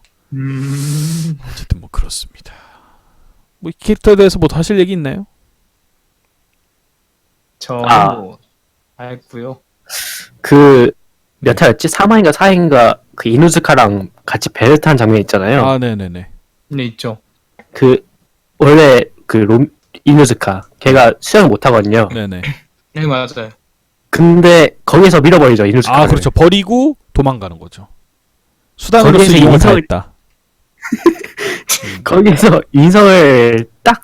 어쨌든 뭐 그렇습니다. 뭐 이 캐릭터에 대해서 뭐 더 하실 얘기 있나요? 저는 뭐 알고요. 그, 몇 화였지? 3화인가 4화인가 그 이누즈카랑 같이 배를 탄 장면 있잖아요. 네네네. 네 있죠. 그, 원래 이누즈카, 걔가 수영 못하거든요. 네네. 네 맞아요. 근데 거기서 밀어버리죠, 이누즈카를. 그렇죠. 버리고 도망가는 거죠. 수단으로서 거기에서 이용을 다 인성을- 했다. 거기서 인성을 딱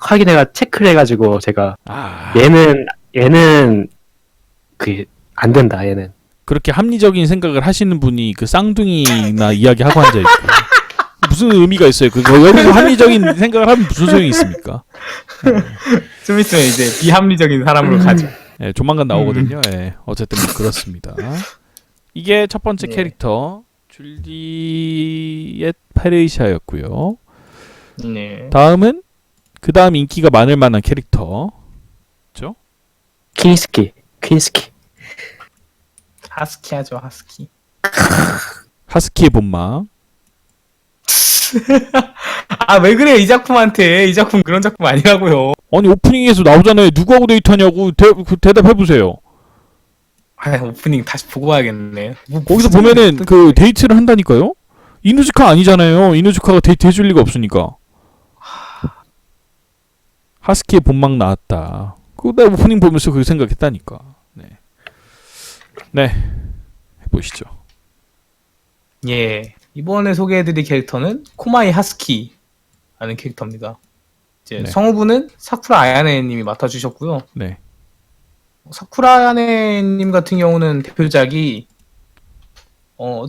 체크를 해가지고 제가 얘는 안 된다 얘는. 그렇게 합리적인 생각을 하시는 분이 그 쌍둥이나 이야기하고 앉아 있고 무슨 의미가 있어요? 여기서 합리적인 생각을 하면 무슨 소용이 있습니까? 좀 있으면 이제 비합리적인 사람으로 가죠. 네, 조만간 나오거든요. 네, 어쨌든 뭐 그렇습니다. 이게 첫 번째 네. 캐릭터 줄리엣 페르시아였고요. 네. 다음은 그 다음 인기가 많을 만한 캐릭터 퀸스키. 하스키 하죠 하스키. 하스키의 본망. 왜 그래요 이 작품한테. 이 작품 그런 작품 아니라고요. 아니 오프닝에서 나오잖아요. 누구하고 데이트하냐고 대답해보세요. 오프닝 다시 보고 와야겠네. 거기서 보면은 그 데이트를 한다니까요. 이누즈카 아니잖아요. 이누즈카가 데이트 해줄 리가 없으니까. 하스키의 본망 나왔다. 내가 오프닝 보면서 그 생각했다니까. 네. 해보시죠. 예. 이번에 소개해드릴 캐릭터는 코마이 하스키라는 캐릭터입니다. 이제 네. 성우분은 사쿠라 아야네님이 맡아주셨고요. 네. 사쿠라 아야네님 같은 경우는 대표작이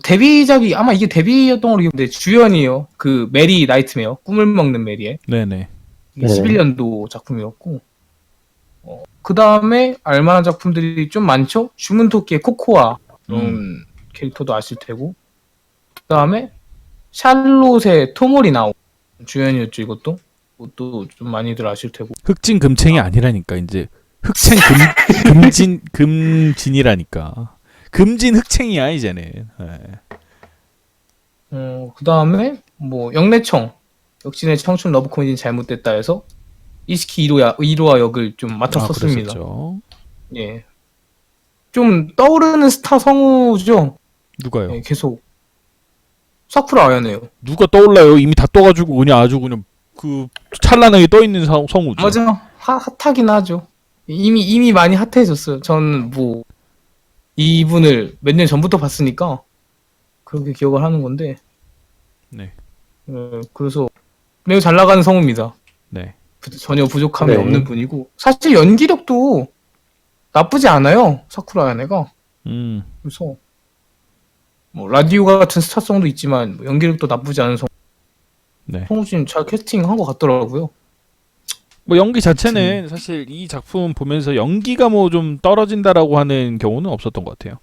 데뷔작이 아마 이게 데뷔였던 걸로 기억하는데 주연이요. 그 메리 나이트메어 꿈을 먹는 메리의 네네. 이게 네. 11년도 작품이었고 그 다음에 알만한 작품들이 좀 많죠. 슈문토끼의 코코아 이런 캐릭터도 아실 테고 그 다음에 샬롯의 토모리 나오 주연이었죠. 이것도 좀 많이들 아실 테고 흑진 금챙이 아니라니까 이제 흑챙 금진이라니까. 금진 흑챙이야 이제는. 네. 그 다음에 뭐 영래청 역시 내 청춘 러브 코미디는 잘못됐다 해서 이시키 이로하 역을 좀 맡았었습니다. 그랬었죠. 예. 좀 떠오르는 스타 성우죠. 누가요? 예, 계속 사쿠라 아야네요. 누가 떠올라요? 이미 다 떠가지고 그냥 아주 그냥 그 찬란하게 떠 있는 성우죠. 맞아. 핫하긴 하죠. 이미 많이 핫해졌어요. 저는 뭐 이분을 몇 년 전부터 봤으니까 그렇게 기억을 하는 건데. 네. 그래서 매우 잘 나가는 성우입니다. 네. 전혀 부족함이 네. 없는 분이고 사실 연기력도 나쁘지 않아요. 사쿠라 아야네가. 그래서 뭐 라디오 같은 스타성도 있지만 뭐 연기력도 나쁘지 않은 네. 성우진 잘 캐스팅한 것 같더라고요. 뭐 연기 자체는 사실 이 작품 보면서 연기가 뭐 좀 떨어진다라고 하는 경우는 없었던 것 같아요.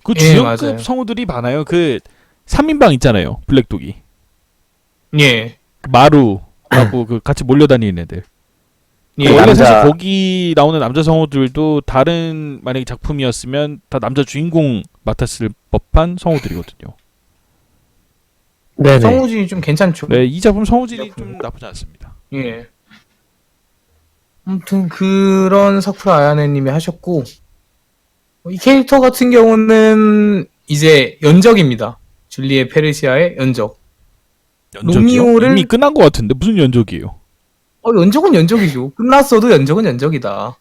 그 예, 주연급 맞아요. 성우들이 많아요. 그 3인방 있잖아요. 블랙독이. 예. 그 마루하고 그 같이 몰려다니는 애들. 예. 원래 남자- 사실 거기 나오는 남자 성우들도 다른 만약에 작품이었으면 다 남자 주인공 맡았을 법한 성우들이거든요. 네네. 성우진이 좀 괜찮죠. 네, 이 작품 성우진이 좀 나쁘지 않습니다. 예. 아무튼 그런 사쿠라 아야네님이 하셨고 이 캐릭터 같은 경우는 이제 연적입니다. 줄리에 페르시아의 연적. 연적이요? 로미오를- 이미 끝난 것 같은데 무슨 연적이에요? 연적은 연적이죠. 끝났어도 연적은 연적이다.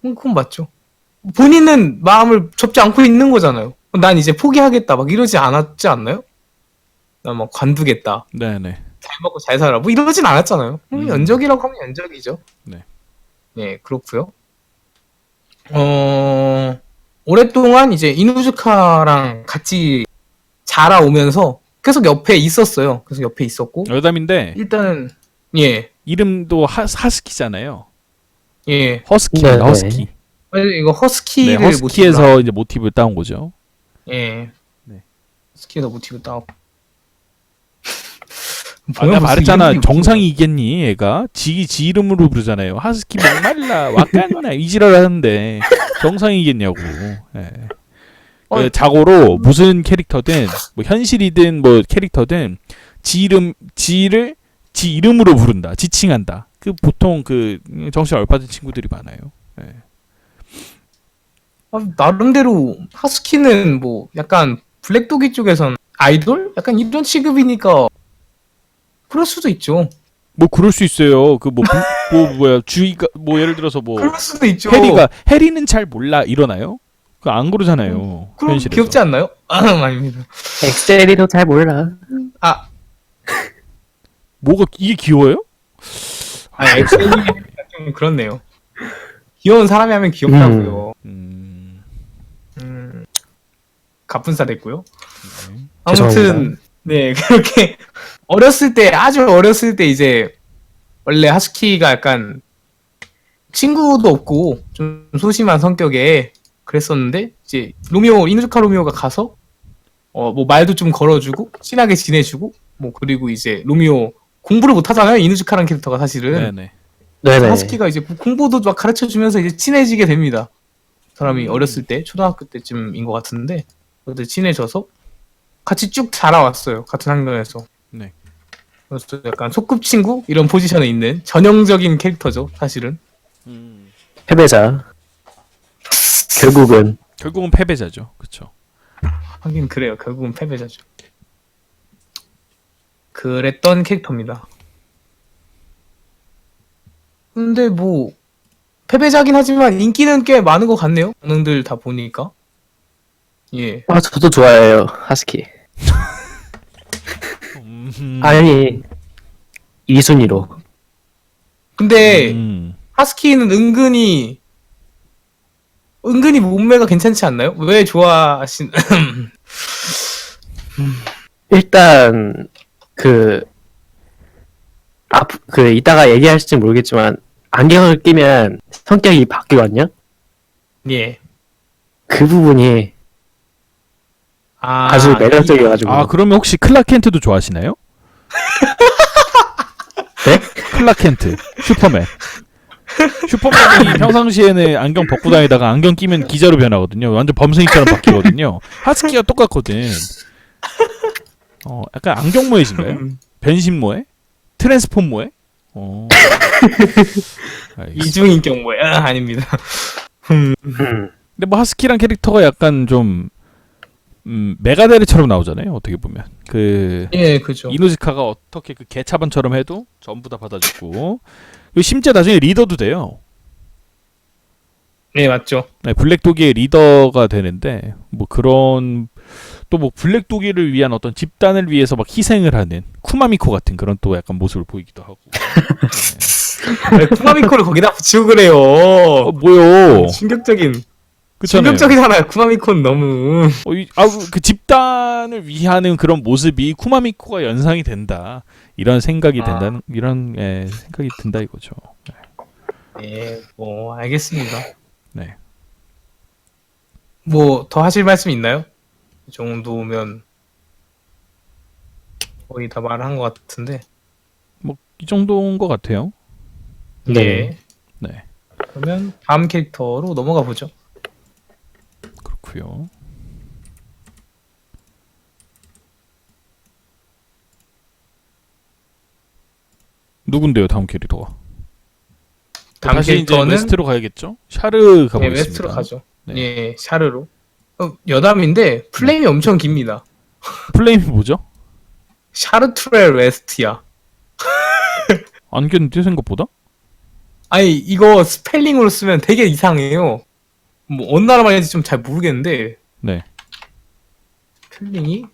그건 맞죠. 본인은 마음을 접지 않고 있는 거잖아요. 난 이제 포기하겠다 막 이러지 않았지 않나요? 난 막 관두겠다. 네네. 잘 먹고 잘 살아. 뭐 이러진 않았잖아요. 음. 연적이라고 하면 연적이죠. 네. 네, 그렇고요. 오랫동안 이제 이누즈카랑 같이 자라오면서 계속 옆에 있었어요. 그래서 옆에 있었고 여담인데 일단은 예, 이름도 하스키잖아요. 예. 허스키입니다. 네네. 허스키. 이거 허스키를 네, 허스키에서 이제 모티브를 따온 거죠. 예. 네. 허스키에서 모티브 따고. 내가 말했잖아. 정상이겠니 얘가? 지 이름으로 부르잖아요. 하스키 목말라 와깐나 이지랄 하는데 정상이겠냐고. 예. 그 자고로 무슨 캐릭터든 뭐 현실이든 뭐 캐릭터든 지를 지 이름으로 부른다. 지칭한다. 그 보통 그 정신 얼빠진 친구들이 많아요. 예. 나름대로 하스키는 뭐 약간 블랙도기 쪽에선 아이돌? 약간 이런 취급이니까 그럴 수도 있죠. 뭐 그럴 수 있어요. 그 뭐야 주의가 뭐 예를 들어서 뭐 그럴 수도 있죠. 해리는 잘 몰라 이러나요? 그 안 그러잖아요. 그럼 현실에서. 귀엽지 않나요? 아닙니다. 엑셀이도 잘 몰라. 뭐가 이게 귀여워요? 엑셀이 좀 그렇네요. 귀여운 사람이 하면 귀엽다고요. 가분사 됐고요. 아무튼 죄송합니다. 네 그렇게 아주 어렸을 때 이제 원래 하스키가 약간 친구도 없고 좀 소심한 성격에 그랬었는데 이제 이누즈카 로미오가 가서 뭐 말도 좀 걸어주고 친하게 지내주고 뭐 그리고 이제 로미오 공부를 못 하잖아요. 이누즈카라는 캐릭터가 사실은. 네네. 네네. 하스키가 이제 공부도 막 가르쳐 주면서 이제 친해지게 됩니다. 사람이 어렸을 때 초등학교 때쯤인 것 같은데 그때 친해져서 같이 쭉 자라왔어요. 같은 학년에서. 네. 그래서 약간 소꿉친구 이런 포지션에 있는 전형적인 캐릭터죠. 사실은. 패배자. 결국은 패배자죠. 그렇죠. 하긴 그래요. 결국은 패배자죠. 그랬던 캐릭터입니다. 근데 뭐 패배자긴 하지만 인기는 꽤 많은 것 같네요. 반응들 다 보니까. 예. 저도 좋아해요. 하스키. 아니 2순위로. 근데 음. 하스키는 은근히 몸매가 괜찮지 않나요? 왜 좋아하신? 일단 그 이따가 얘기할지 모르겠지만 안경을 끼면 성격이 바뀌거든요. 예. 그 부분이 아주 매력적이어가지고. 그러면 혹시 클라켄트도 좋아하시나요? 네? 클라켄트 슈퍼맨이 평상시에는 안경 벗고 다니다가 안경 끼면 기자로 변하거든요. 완전 범생이처럼 바뀌거든요. 하스키가 똑같거든. 약간 안경모해신가요? 변신모해? 트랜스폼모해? 이중인격 뭐야? 아닙니다. 근데 뭐 하스키란 캐릭터가 약간 좀 메가데르처럼 나오잖아요. 어떻게 보면 그 예, 그죠. 이노즈카가 어떻게 그 개차반처럼 해도 전부 다 받아주고 그리고 심지어 나중에 리더도 돼요. 네, 맞죠. 네, 블랙도기의 리더가 되는데 뭐 그런 또 뭐 블랙도기를 위한 어떤 집단을 위해서 막 희생을 하는 쿠마미코 같은 그런 또 약간 모습을 보이기도 하고. 왜 쿠마미코를 거기다 붙이고 그래요. 뭐요? 충격적인, 그렇잖아요. 충격적이잖아요. 쿠마미코는 너무. 그 집단을 위하는 그런 모습이 쿠마미코가 연상이 된다. 이런 생각이 된다는 이런 생각이 든다 이거죠. 예, 뭐 알겠습니다. 네. 뭐 더 하실 말씀 있나요? 이 정도면 거의 다 말한 것 같은데. 뭐 이 정도인 것 같아요. 네. 예. 네. 그러면 다음 캐릭터로 넘어가 보죠. 그렇고요. 누군데요, 다음 캐릭터가? 다음 다시 캐릭터는 이제 웨스트로 가야겠죠? 샤르 예, 가보겠습니다. 웨스트로 가죠. 네. 예, 샤르로. 여담인데 플레임이 엄청 깁니다. 플레임이 뭐죠? 샤르트렐 웨스트야. 안 겼는데 생각보다? 아니 이거 스펠링으로 쓰면 되게 이상해요. 뭐 어느 나라 말인지 좀 잘 모르겠는데 네. 스펠링이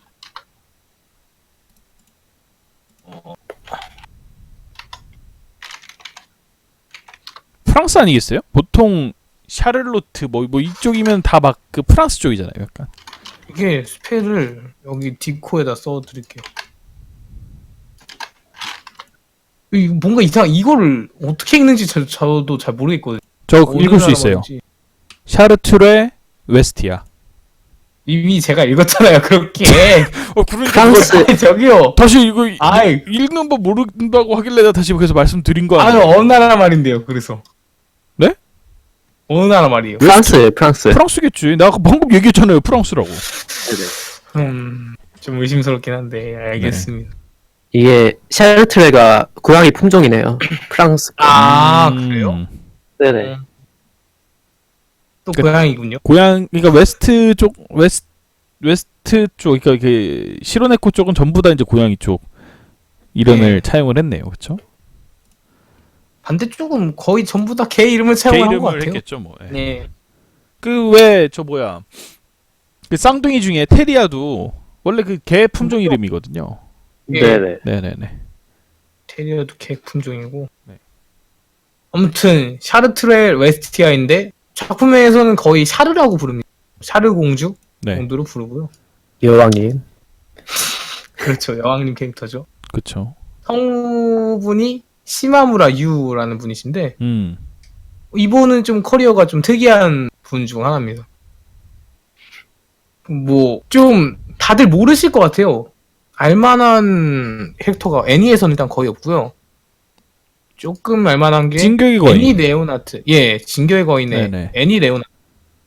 프랑스 아니겠어요? 보통 샤를로트 뭐 이쪽이면 다 막 그 프랑스 쪽이잖아요, 약간. 이게 스펠을 여기 디코에다 써드릴게요. 뭔가 이상 이거를 어떻게 읽는지 저도 잘 모르겠거든요. 저 어느 읽을 수 나라 있어요. 말인지. 샤르트레 웨스티아. 이미 제가 읽었잖아요. 그렇게. 그러니까 프랑스 아니, 저기요. 다시 이거 아이. 읽는 법 모른다고 하길래 내가 다시 그래서 말씀드린 거 아유 아니에요? 어느 나라 말인데요. 그래서. 네? 어느 나라 말이에요? 프랑스예요, 프랑스. 프랑스겠지. 내가 아까 방금 얘기했잖아요, 프랑스라고. 좀 의심스럽긴 한데 알겠습니다. 이게 샤르트레가 고양이 품종이네요. 프랑스. 그래요? 네네. 또 그- 고양이군요. 그러니까 웨스트 쪽 그러니까 그 시로네코 쪽은 전부 다 이제 고양이 쪽 이름을 네. 차용을 했네요, 그렇죠? 반대쪽은 거의 전부 다 개 이름을 개 사용한 것 이름을 같아요. 했겠죠, 뭐. 예. 네. 그 왜 저 뭐야 그 쌍둥이 중에 테리아도 원래 그 개 품종 이름이거든요. 예. 네네. 네네네. 테리어도 개 품종이고. 네. 아무튼 샤르트렐 웨스티아인데 작품에서는 거의 샤르라고 부릅니다. 샤르 공주 네, 정도로 부르고요. 여왕님. 그렇죠. 여왕님 캐릭터죠. 그렇죠. 성우분이 시마무라 유라는 분이신데 음, 이분은 좀 커리어가 좀 특이한 분 중 하나입니다. 뭐 좀 다들 모르실 것 같아요. 알만한 캐릭터가 애니에서는 일단 거의 없고요. 조금 알만한 게 진격의 애니 거인. 레오나트. 예, 진격의 거인의 네네. 애니 레오나트.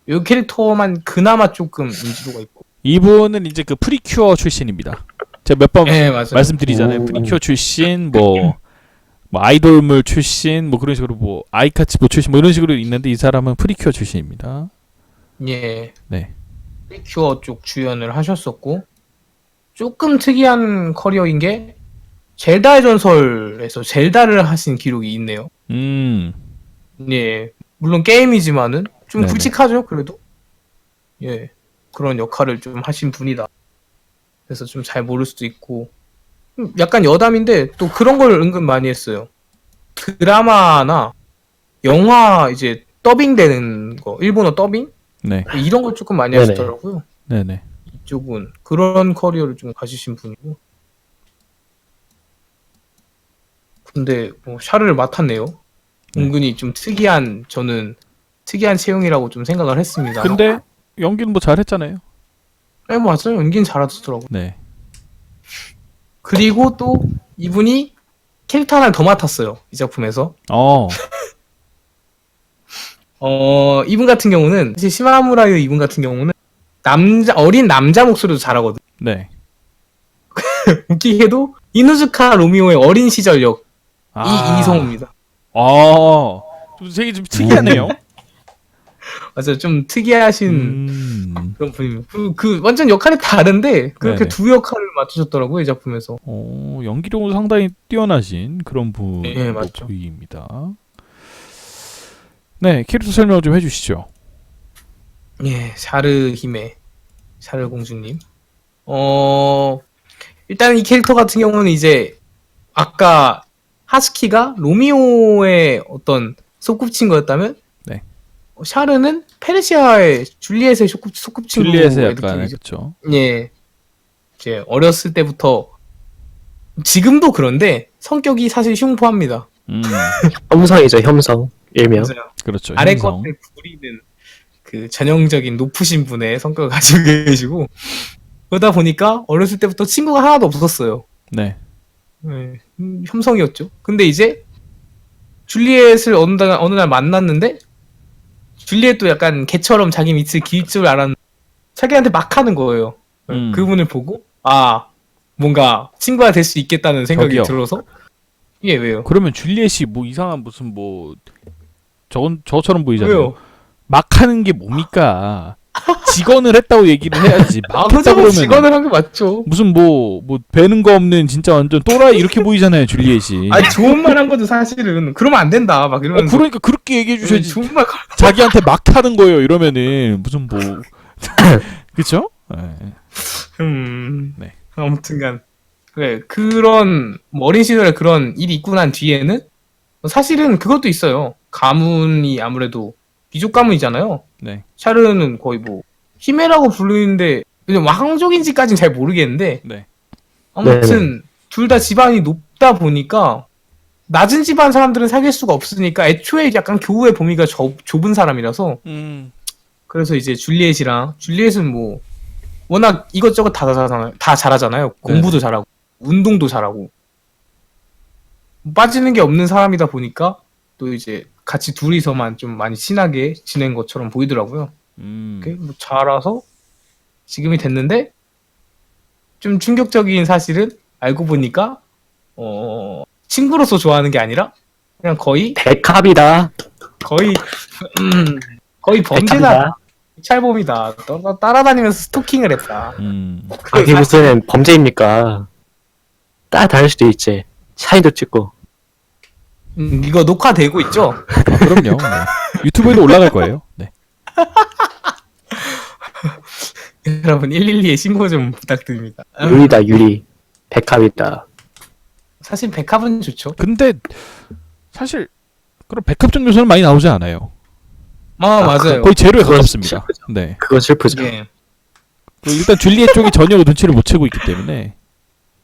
이 캐릭터만 그나마 조금 인지도가 있고. 이분은 이제 그 프리큐어 출신입니다. 제가 몇 번 예, 맞아요. 말씀드리잖아요. 오. 프리큐어 출신, 뭐 아이돌물 출신, 뭐 그런 식으로 뭐 아이카츠보 출신, 뭐 이런 식으로 있는데 이 사람은 프리큐어 출신입니다. 예. 네. 프리큐어 쪽 주연을 하셨었고 조금 특이한 커리어인 게 젤다의 전설에서 젤다를 하신 기록이 있네요. 예. 물론 게임이지만은 좀 네네. 굵직하죠, 그래도. 예. 그런 역할을 좀 하신 분이다. 그래서 좀 잘 모를 수도 있고. 약간 여담인데 또 그런 걸 은근 많이 했어요. 드라마나 영화 이제 더빙되는 거, 일본어 더빙? 네. 이런 걸 조금 많이 네네. 하시더라고요. 네네. 이쪽은 그런 커리어를 좀 가지신 분이고. 근데 뭐 샤르를 맡았네요. 네. 은근히 좀 특이한 저는 특이한 채용이라고 좀 생각을 했습니다. 근데 연기는 뭐 잘했잖아요. 네, 맞아요. 연기는 잘하더라고. 네. 그리고 또 이분이 캐릭터 하나를 더 맡았어요. 이 작품에서. 이분 같은 경우는 사실 시마무라유 이분 같은 경우는 어린 남자 목소리도 잘하거든. 네. 웃기게도 이누즈카 로미오의 어린 시절 역 이성우입니다. 좀 되게 좀 특이하네요. 맞아요. 좀 특이하신 그런 분입니다. 그 완전 역할이 다른데 그렇게 네네. 두 역할을 맡으셨더라고요 이 작품에서. 연기력은 상당히 뛰어나신 그런 분으로 네, 맞죠. 보입니다. 네, 캐릭터 설명 좀 해주시죠. 예, 샤르 히메, 샤르 공주님. 일단 이 캐릭터 같은 경우는 이제 아까 하스키가 로미오의 어떤 소꿉친구였다면, 네. 샤르는 페르시아의 줄리엣의 소꿉친구의 줄리엣의 약간 느낌이죠. 그렇죠. 예, 이제 어렸을 때부터 지금도 그런데 성격이 사실 흉포합니다. 혐성이죠, 혐성. 일명. 맞아요. 그렇죠. 아래 형성. 것들 부리는 그 전형적인 높으신 분의 성격을 가지고 계시고 그러다 보니까 어렸을 때부터 친구가 하나도 없었어요. 네. 네, 혐성이었죠. 근데 이제 줄리엣을 어느 날 만났는데 줄리엣도 약간 개처럼 자기 밑을 기일 줄 알았는데 자기한테 막 하는 거예요. 그분을 보고 뭔가 친구가 될 수 있겠다는 생각이 저기요. 들어서 이게 왜요? 그러면 줄리엣이 뭐 이상한 무슨 뭐 저처럼 보이잖아요. 왜요? 막 하는 게 뭡니까? 직언을 했다고 얘기를 해야지. 막 했다 그죠? 그러면 직원을 한 게 맞죠. 무슨 뭐 배는 거 없는 진짜 완전 또라이 이렇게 보이잖아요, 줄리엣이. 아니 좋은 말 한 거죠 사실은. 그러면 안 된다 막 이러면서. 그러니까 그렇게 얘기해 주셔야지. 좋은 말. 자기한테 막 하는 거예요. 이러면은 무슨 뭐 그렇죠? 네. 아무튼간 그래 그런 뭐 어린 시절에 그런 일이 있고 난 뒤에는 사실은 그것도 있어요. 가문이 아무래도 귀족 가문이잖아요. 네. 샤르는 거의 뭐 히메라고 부르는데 왕족인지까지는 잘 모르겠는데 네. 아무튼 둘 다 집안이 높다 보니까 낮은 집안 사람들은 사귈 수가 없으니까 애초에 약간 교우의 범위가 좁은 사람이라서 그래서 이제 줄리엣은 뭐 워낙 이것저것 다 잘하잖아요. 공부도 잘하고 운동도 잘하고 빠지는 게 없는 사람이다 보니까 또 이제 같이 둘이서만 좀 많이 친하게 지낸 것처럼 보이더라고요. 뭐 자라서 지금이 됐는데 좀 충격적인 사실은 알고 보니까 친구로서 좋아하는 게 아니라 그냥 거의 백합이다. 거의 범죄다. 백합이다. 찰범이다. 따라다니면서 스토킹을 했다. 그게 무슨 범죄입니까? 따라다닐 수도 있지. 사진도 찍고. 이거 녹화되고 있죠? 그럼요. 네. 유튜브에도 올라갈 거예요. 네. 여러분 112에 신고 좀 부탁드립니다. 유리다, 유리. 백합이다. 사실 백합은 좋죠. 근데 사실 그런 백합적 요소는 많이 나오지 않아요. 맞아요. 거의 제로에 그건 가깝습니다. 슬프죠. 네. 그건 슬프죠. 예. 그리고 일단 줄리엣 쪽이 전혀 눈치를 못 채고 있기 때문에.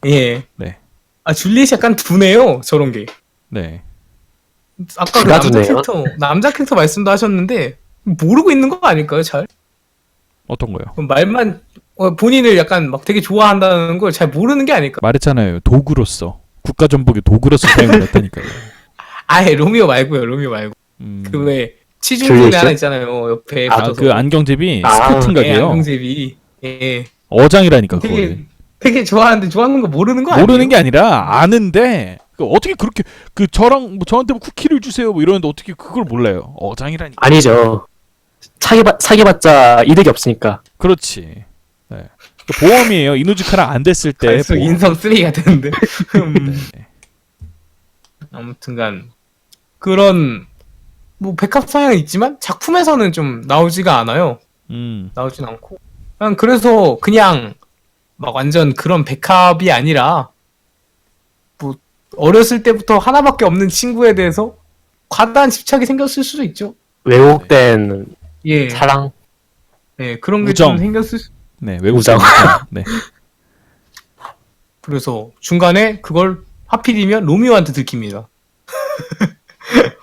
예. 네. 줄리엣이 약간 둔해요. 저런 게. 네. 아까 그 기가 두네요. 남자 캐릭터 말씀도 하셨는데 모르고 있는 거 아닐까요? 잘? 어떤 거요? 말만 본인을 약간 막 되게 좋아한다는 걸 잘 모르는 게 아닐까? 말했잖아요. 도구로서 국가 전복의 도구로서 사용을 했다니까요. 아예 로미오 말고요. 로미오 말고 그 왜 치중분에 줄리엣이요? 하나 있잖아요. 옆에 붙어서. 그 안경제비 아, 스커튼각이요. 안경제비. 예. 어장이라니까 그거는. 되게 좋아하는데 좋아하는 거 모르는 거 아니에요? 모르는 게 아니라 아는데 어떻게 그렇게 저랑 뭐 저한테 뭐 쿠키를 주세요 뭐 이러는데 어떻게 그걸 몰라요? 어장이라니까. 아니죠. 사기봤자 이득이 없으니까. 그렇지. 네. 그 보험이에요. 이누즈카랑 안 됐을 때. 갈수록 보험. 인성 쓰레기가 되는데. 네. 아무튼간 그런 뭐 백합 성향이 있지만 작품에서는 좀 나오지가 않아요. 나오진 않고 그냥 막 완전 그런 백합이 아니라 뭐 어렸을 때부터 하나밖에 없는 친구에 대해서 과다한 집착이 생겼을 수도 있죠. 왜곡된 예, 사랑. 예 그런 게 좀 우정. 생겼을 수. 네, 외국 우정. 네. 그래서 중간에 그걸 하필이면 로미오한테 들킵니다.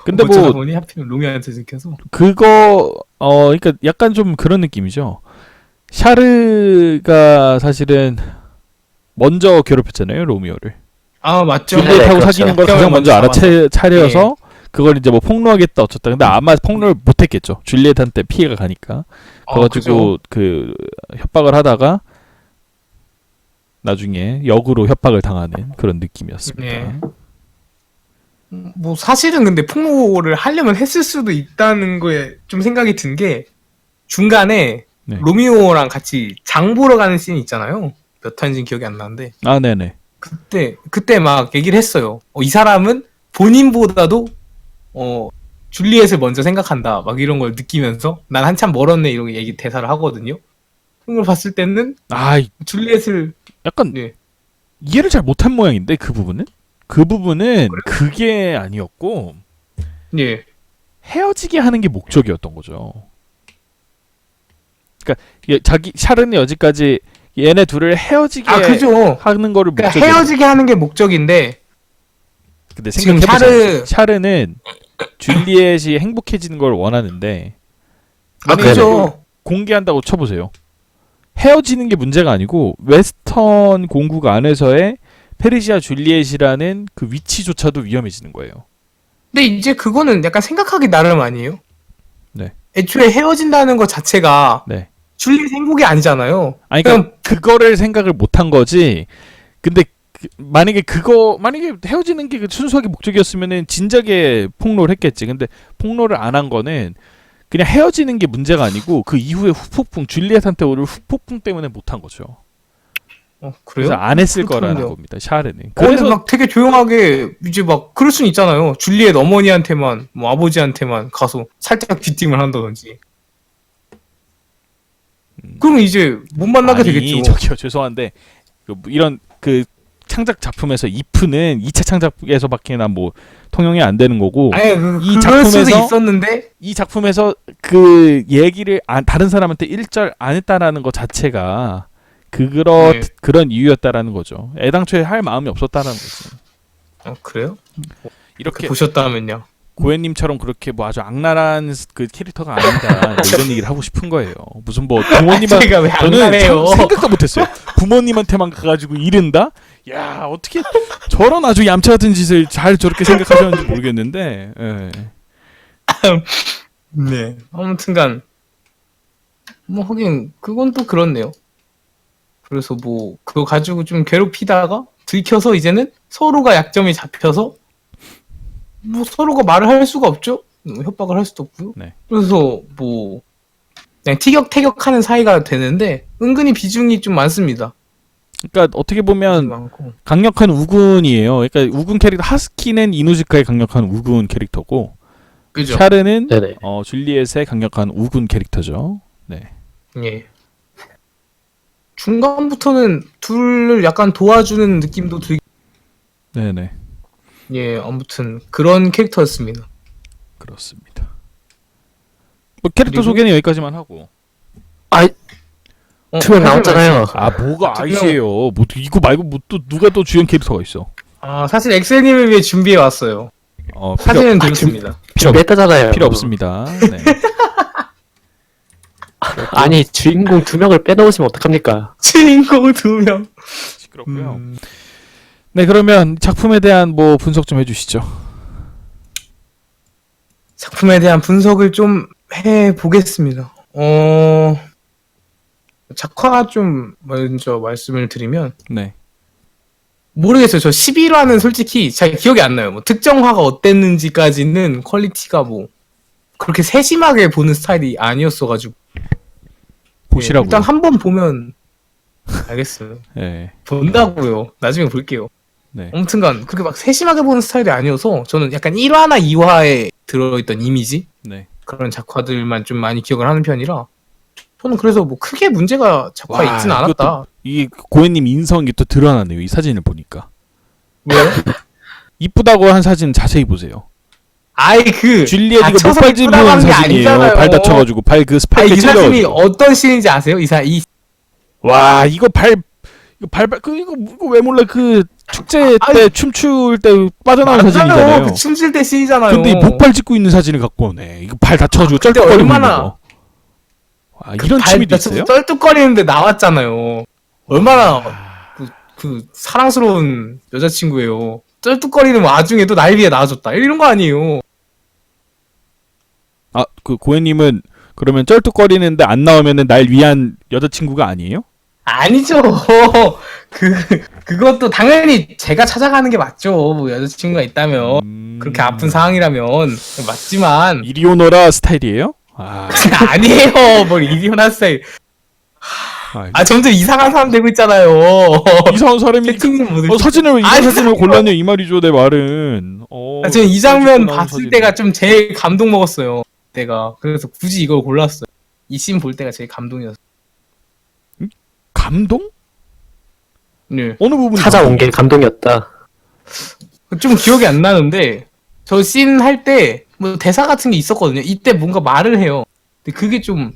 근데 어쩌다 뭐 보니 하필이면 로미오한테 들켜서. 그거 그러니까 약간 좀 그런 느낌이죠. 샤르가 사실은 먼저 괴롭혔잖아요, 로미오를. 맞죠. 줄리엣하고 그렇죠. 사귀는 걸 경험을 가장 먼저 먼저 알아차려서 그걸 이제 뭐 폭로하겠다 어쩌다. 근데 아마 폭로를 못했겠죠. 줄리엣한테 피해가 가니까. 그래가지고 그 협박을 하다가 나중에 역으로 협박을 당하는 그런 느낌이었습니다. 네. 뭐 사실은 근데 폭로를 하려면 했을 수도 있다는 거에 좀 생각이 든 게 중간에 네. 로미오랑 같이 장 보러 가는 씬이 있잖아요. 몇 화인지 기억이 안 나는데 아, 네네. 그때 막 얘기를 했어요. 이 사람은 본인보다도 줄리엣을 먼저 생각한다. 막 이런 걸 느끼면서 난 한참 멀었네 이런 얘기 대사를 하거든요. 그런 걸 봤을 때는 아, 줄리엣을 약간 네. 이해를 잘 못한 모양인데 그 부분은? 그 부분은 그게 아니었고 예. 헤어지게 하는 게 목적이었던 거죠. 그러니까 자기 샤른이 여지까지 얘네 둘을 헤어지게 그죠. 하는 거를 그러니까 목적이었 헤어지게 하는 게 목적인데 근데 지금 생각해보세요. 샤른은 줄리엣이 행복해지는 걸 원하는데 만약에 그죠. 공개한다고 쳐보세요. 헤어지는 게 문제가 아니고 웨스턴 공국 안에서의 페르시아 줄리엣이라는 그 위치조차도 위험해지는 거예요. 근데 이제 그거는 약간 생각하기 나름 아니에요? 네. 애초에 헤어진다는 것 자체가 네. 줄리엣 행복이 아니잖아요. 아니 그냥 그러니까 그거를 생각을 못한 거지. 근데 만약에 헤어지는 게 순수하게 목적이었으면은 진작에 폭로를 했겠지. 근데 폭로를 안 한 거는 그냥 헤어지는 게 문제가 아니고 그 이후에 후폭풍 줄리엣한테 오를 후폭풍 때문에 못한 거죠. 그래요? 그래서 안 했을 거라는 그렇군요. 겁니다. 샤르는. 근데 그래서 막 되게 조용하게 이제 막 그럴 순 있잖아요. 줄리엣 어머니한테만 뭐 아버지한테만 가서 살짝 귀띔을 한다든지. 그럼 이제 못 만나게 아니, 되겠죠. 저기요 죄송한데 이런 그 창작 작품에서 if는 2차 창작에서밖에나 뭐 통용이 안 되는 거고 아니 이 그럴 수도 작품에서 있었는데 이 작품에서 그 얘기를 다른 사람한테 일절 안 했다라는 것 자체가 네. 그런 이유였다라는 거죠. 애당초에 할 마음이 없었다라는 거지. 그래요? 이렇게 보셨다면요. 고현님처럼 그렇게 뭐 아주 악랄한 그 캐릭터가 아니다 뭐 이런 얘기를 하고 싶은 거예요. 무슨 뭐 부모님한테 제가 왜 저는 악랄해요? 참 생각도 못했어요. 부모님한테만 가가지고 이른다? 야 어떻게 저런 아주 얌체 같은 짓을 잘 저렇게 생각하셨는지 모르겠는데. 예. 네. 아무튼간 뭐 하긴 그건 또 그렇네요. 그래서 뭐 그거 가지고 좀 괴롭히다가 들켜서 이제는 서로가 약점이 잡혀서 뭐 서로가 말을 할 수가 없죠. 협박을 할 수도 없고요. 네. 그래서 뭐 그냥 티격태격하는 사이가 되는데 은근히 비중이 좀 많습니다. 그러니까 어떻게 보면 많고. 강력한 우군이에요. 그러니까 우군 캐릭터 하스키는 이누즈카의 강력한 우군 캐릭터고 그죠? 샤르는 네네. 줄리엣의 강력한 우군 캐릭터죠. 네. 예. 중간부터는 둘을 약간 도와주는 느낌도 들고 네네. 예, 아무튼 그런 캐릭터였습니다. 그렇습니다. 뭐 캐릭터 그리고- 소개는 여기까지만 하고. 두 명 나왔잖아요. 아 뭐가 두 아이시에요. 뭐 이거 말고 뭐 또 누가 또 주연 캐릭터가 있어. 사실 엑셀님을 위해 준비해 왔어요. 사진은 드렸습니다. 준비했다잖아요. 필요 없습니다. 네. 아니 주인공 2명을 빼놓으시면 어떡합니까? 주인공 2명. 시끄럽고요. 네 그러면 작품에 대한 뭐 분석 좀 해주시죠. 작품에 대한 분석을 좀 해보겠습니다. 작화 좀 먼저 말씀을 드리면 네. 모르겠어요. 저 11화는 솔직히 잘 기억이 안 나요. 뭐 특정화가 어땠는지까지는 퀄리티가 뭐 그렇게 세심하게 보는 스타일이 아니었어가지고 보시라고. 일단 한 번 보면 알겠어요. 네. 본다고요. 나중에 볼게요. 네. 아무튼간 그렇게 막 세심하게 보는 스타일이 아니어서 저는 약간 1화나 2화에 들어있던 이미지 네. 그런 작화들만 좀 많이 기억을 하는 편이라 저는 그래서 뭐 크게 문제가 작화에 와, 있진 않았다. 이것도 이 고현님 인성이 또 드러나네요. 이 사진을 보니까. 왜요? 이쁘다고 한 사진 자세히 보세요. 아이 그 줄리엣 이거 다쳐서 목발 짚은 이쁘다고 하는 게 사진이에요. 아니잖아요. 발 다쳐가지고 발 그 아니 스파이크 이 사진이 찔려가지고. 어떤 씬인지 아세요? 와 이거 이거 왜 몰라 그 축제 때 춤출 때 빠져나온 사진이잖아요. 그 춤출 때 씬이잖아요. 근데 이 목발 짚고 있는 사진을 갖고 오네. 이거 발 다쳐가지고 근데 쩔뚝거리고 있는 얼마나- 거. 와, 이런 취미도 있어요? 쩔뚝거리는데 나왔잖아요. 얼마나 그 사랑스러운 여자친구예요. 쩔뚝거리는 와중에도 날 위해 나와줬다. 이런 거 아니에요. 아, 그 고현님은 그러면 쩔뚝거리는데 안 나오면은 날 위한 여자친구가 아니에요? 아니죠. 그것도 당연히 제가 찾아가는 게 맞죠. 뭐 여자친구가 있다면. 그렇게 아픈 상황이라면 맞지만 이리 오너라 스타일이에요? 아, 아니에요. 뭘 이리오나 스타일. 아 점점 이상한 사람 되고 있잖아요. 이상한 사람이 채팅 좀 보세요. 사진을 왜 이런 아니, 사진을 골랐냐 이 말이죠 내 말은. 저는 이 장면 나온 봤을 사진을. 때가 좀 제일 감동 먹었어요. 내가 그래서 굳이 이걸 골랐어요. 이 씬 볼 때가 제일 감동이었어요. 감동? 네. 어느 부분이 찾아온 게 감동이었다. 좀 기억이 안 나는데 저 씬 할 때 뭐 대사 같은 게 있었거든요. 이때 뭔가 말을 해요. 근데 그게 좀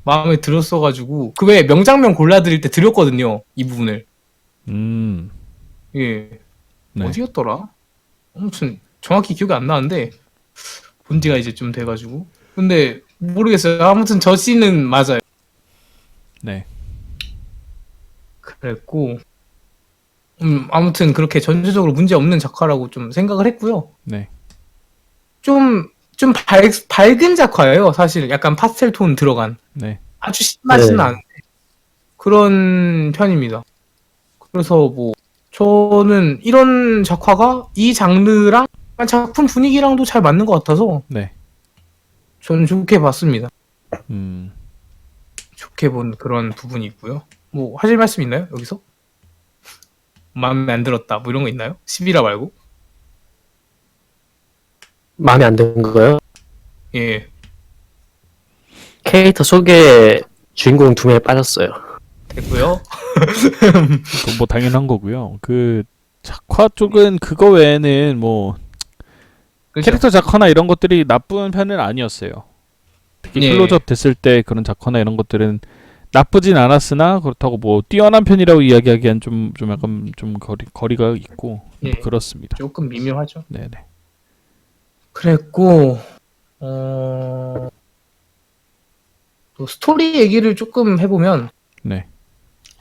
마음에 들었어가지고 그 외에 명장면 골라드릴 때 드렸거든요. 이 부분을. 예. 네. 어디였더라? 아무튼 정확히 기억이 안 나는데 본 지가 이제 좀 돼가지고. 근데 모르겠어요. 아무튼 저 씬은 맞아요. 네. 그랬고 아무튼 그렇게 전체적으로 문제 없는 작화라고 좀 생각을 했고요. 네. 좀 밝은 작화예요. 사실 약간 파스텔 톤 들어간 네. 아주 신나지는 네. 않은데 그런 편입니다. 그래서 뭐 저는 이런 작화가 이 장르랑 작품 분위기랑도 잘 맞는 것 같아서 네. 저는 좋게 봤습니다. 음. 좋게 본 그런 부분이 있고요. 뭐 하실 말씀 있나요? 여기서? 마음에 안 들었다 뭐 이런 거 있나요? 11화 말고? 마음에 안 드는 거요? 예. 캐릭터 속에 주인공 2명이 빠졌어요. 됐고요. 그건 뭐 당연한 거고요. 그 작화 쪽은 그거 외에는 뭐 그죠? 캐릭터 작화나 이런 것들이 나쁜 편은 아니었어요. 특히 예. 클로즈업 됐을 때 그런 작화나 이런 것들은 나쁘진 않았으나 그렇다고 뭐 뛰어난 편이라고 이야기하기엔 좀 약간 좀 거리가 있고 예. 그렇습니다. 조금 미묘하죠. 네네. 그랬고 또 스토리 얘기를 조금 해보면 네.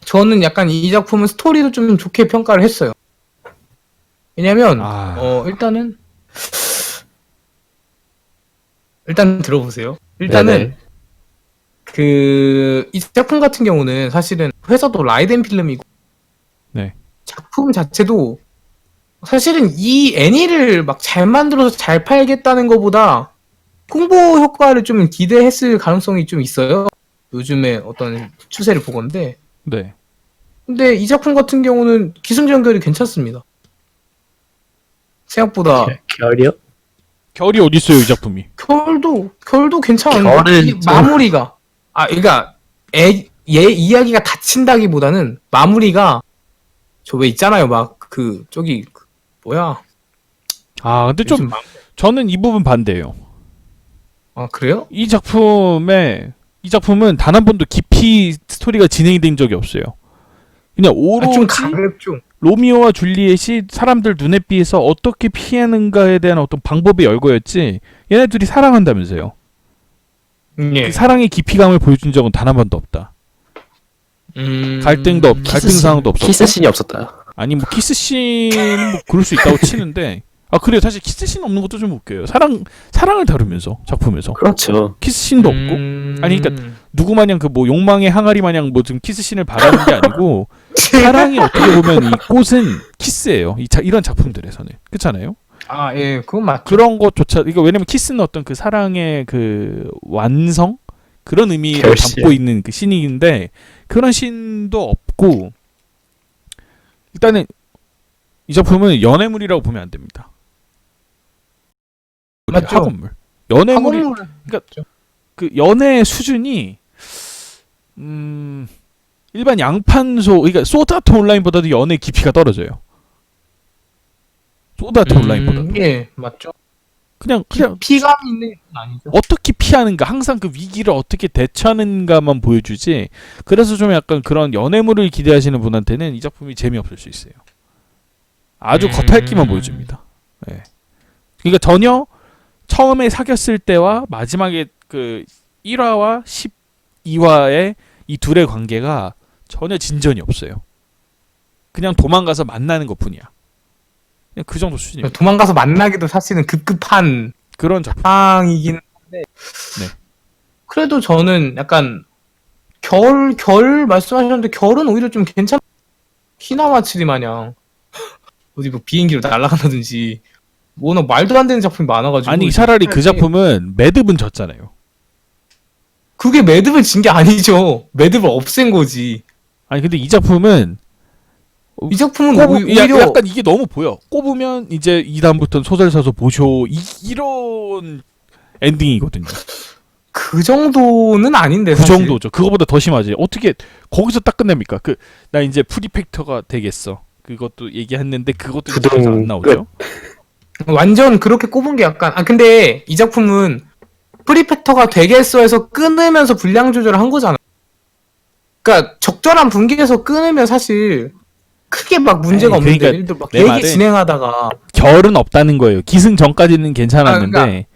저는 약간 이 작품은 스토리도 좀 좋게 평가를 했어요. 왜냐면 일단 들어보세요. 일단은 네네. 이 작품 같은 경우는 사실은 회사도 라이덴 필름이고 네. 작품 자체도 사실은 이 애니를 막 잘 만들어서 잘 팔겠다는 것보다 홍보 효과를 좀 기대했을 가능성이 좀 있어요. 요즘에 어떤 추세를 보건데. 네. 근데 이 작품 같은 경우는 기승전결이 괜찮습니다. 생각보다 결이요? 결이 어디 있어요 이 작품이? 결도 괜찮은데 결은 이 좀- 마무리가 그러니까 얘 이야기가 닫힌다기보다는 마무리가 저 왜 있잖아요 막 뭐야 아 근데 좀 요즘 저는 이 부분 반대예요. 그래요? 이 작품은 단 한 번도 깊이 스토리가 진행이 된 적이 없어요. 그냥 좀 오로지 가볍죠. 로미오와 줄리엣이 사람들 눈에 띄어서 어떻게 피하는가에 대한 어떤 방법이 열거였지 얘네들이 사랑한다면서요. 예. 그 사랑의 깊이감을 보여준 적은 단 한 번도 없다. 갈등 상황도 없었고. 키스씬이 없었다. 아니 뭐 키스씬은 뭐 그럴 수 있다고 치는데 그래요. 사실 키스씬 없는 것도 좀 웃겨요. 사랑을 다루면서 작품에서 그렇죠. 키스씬도 없고 아니 그러니까 누구 마냥 그 뭐 욕망의 항아리 마냥 뭐 지금 키스씬을 바라는 게 아니고 사랑이 어떻게 보면 이 꽃은 키스예요. 이런 작품들에서는 그렇잖아요. 예, 그건 맞죠. 그런 것조차 이거 왜냐면 키스는 어떤 그 사랑의 그 완성 그런 의미를 결실. 담고 있는 그 씬인데 그런 씬도 없고 일단은 이 작품은 연애물이라고 보면 안 됩니다. 맞죠. 학원물. 연애물이 학원물 그 연애 수준이 일반 양판소 그러니까 소드아트 온라인보다도 연애 깊이가 떨어져요. 소드아트 온라인보다도 예, 맞죠. 그냥 피감 있는 건 아니죠. 어떻게 피하는가 항상 그 위기를 어떻게 대처하는가만 보여주지. 그래서 좀 약간 그런 연애물을 기대하시는 분한테는 이 작품이 재미없을 수 있어요. 아주 겉핥기만 보여줍니다. 네. 그러니까 전혀 처음에 사귀었을 때와 마지막에 그 1화와 12화의 이 둘의 관계가 전혀 진전이 없어요. 그냥 도망가서 만나는 것뿐이야. 그냥 그 정도 수준입니다. 도망가서 만나기도 사실은 급급한 그런 작품. 상황이긴 한데. 네. 그래도 저는 약간 결 말씀하셨는데 결은 오히려 좀 괜찮. 히나마츠리 마냥 어디 뭐 비행기로 날아간다든지 워낙 말도 안 되는 작품이 많아가지고 아니 차라리 그 작품은 매듭은 졌잖아요. 그게 매듭을 진 게 아니죠. 매듭을 없앤 거지. 아니 근데 이 작품은 이 작품은 야, 오히려 약간 이게 너무 보여. 꼽으면 이제 이 다음부터는 소설 사서 보쇼 이런 엔딩이거든요. 그 정도는 아닌데 그 사실. 정도죠. 그거보다 더 심하지. 어떻게 거기서 딱 끝냅니까? 그 나 이제 프리팩터가 되겠어. 그것도 얘기했는데 그것도 이제 두둥 안 나오죠. 완전 그렇게 꼽은 게 약간 근데 이 작품은 프리팩터가 되겠어에서 끊으면서 분량 조절을 한 거잖아. 그러니까 적절한 분기에서 끊으면 사실 크게 막 문제가 에이, 없는데 그러니까 예를 들어 막 내 얘기 말은 진행하다가 결은 없다는 거예요. 기승전까지는 괜찮았는데 그러니까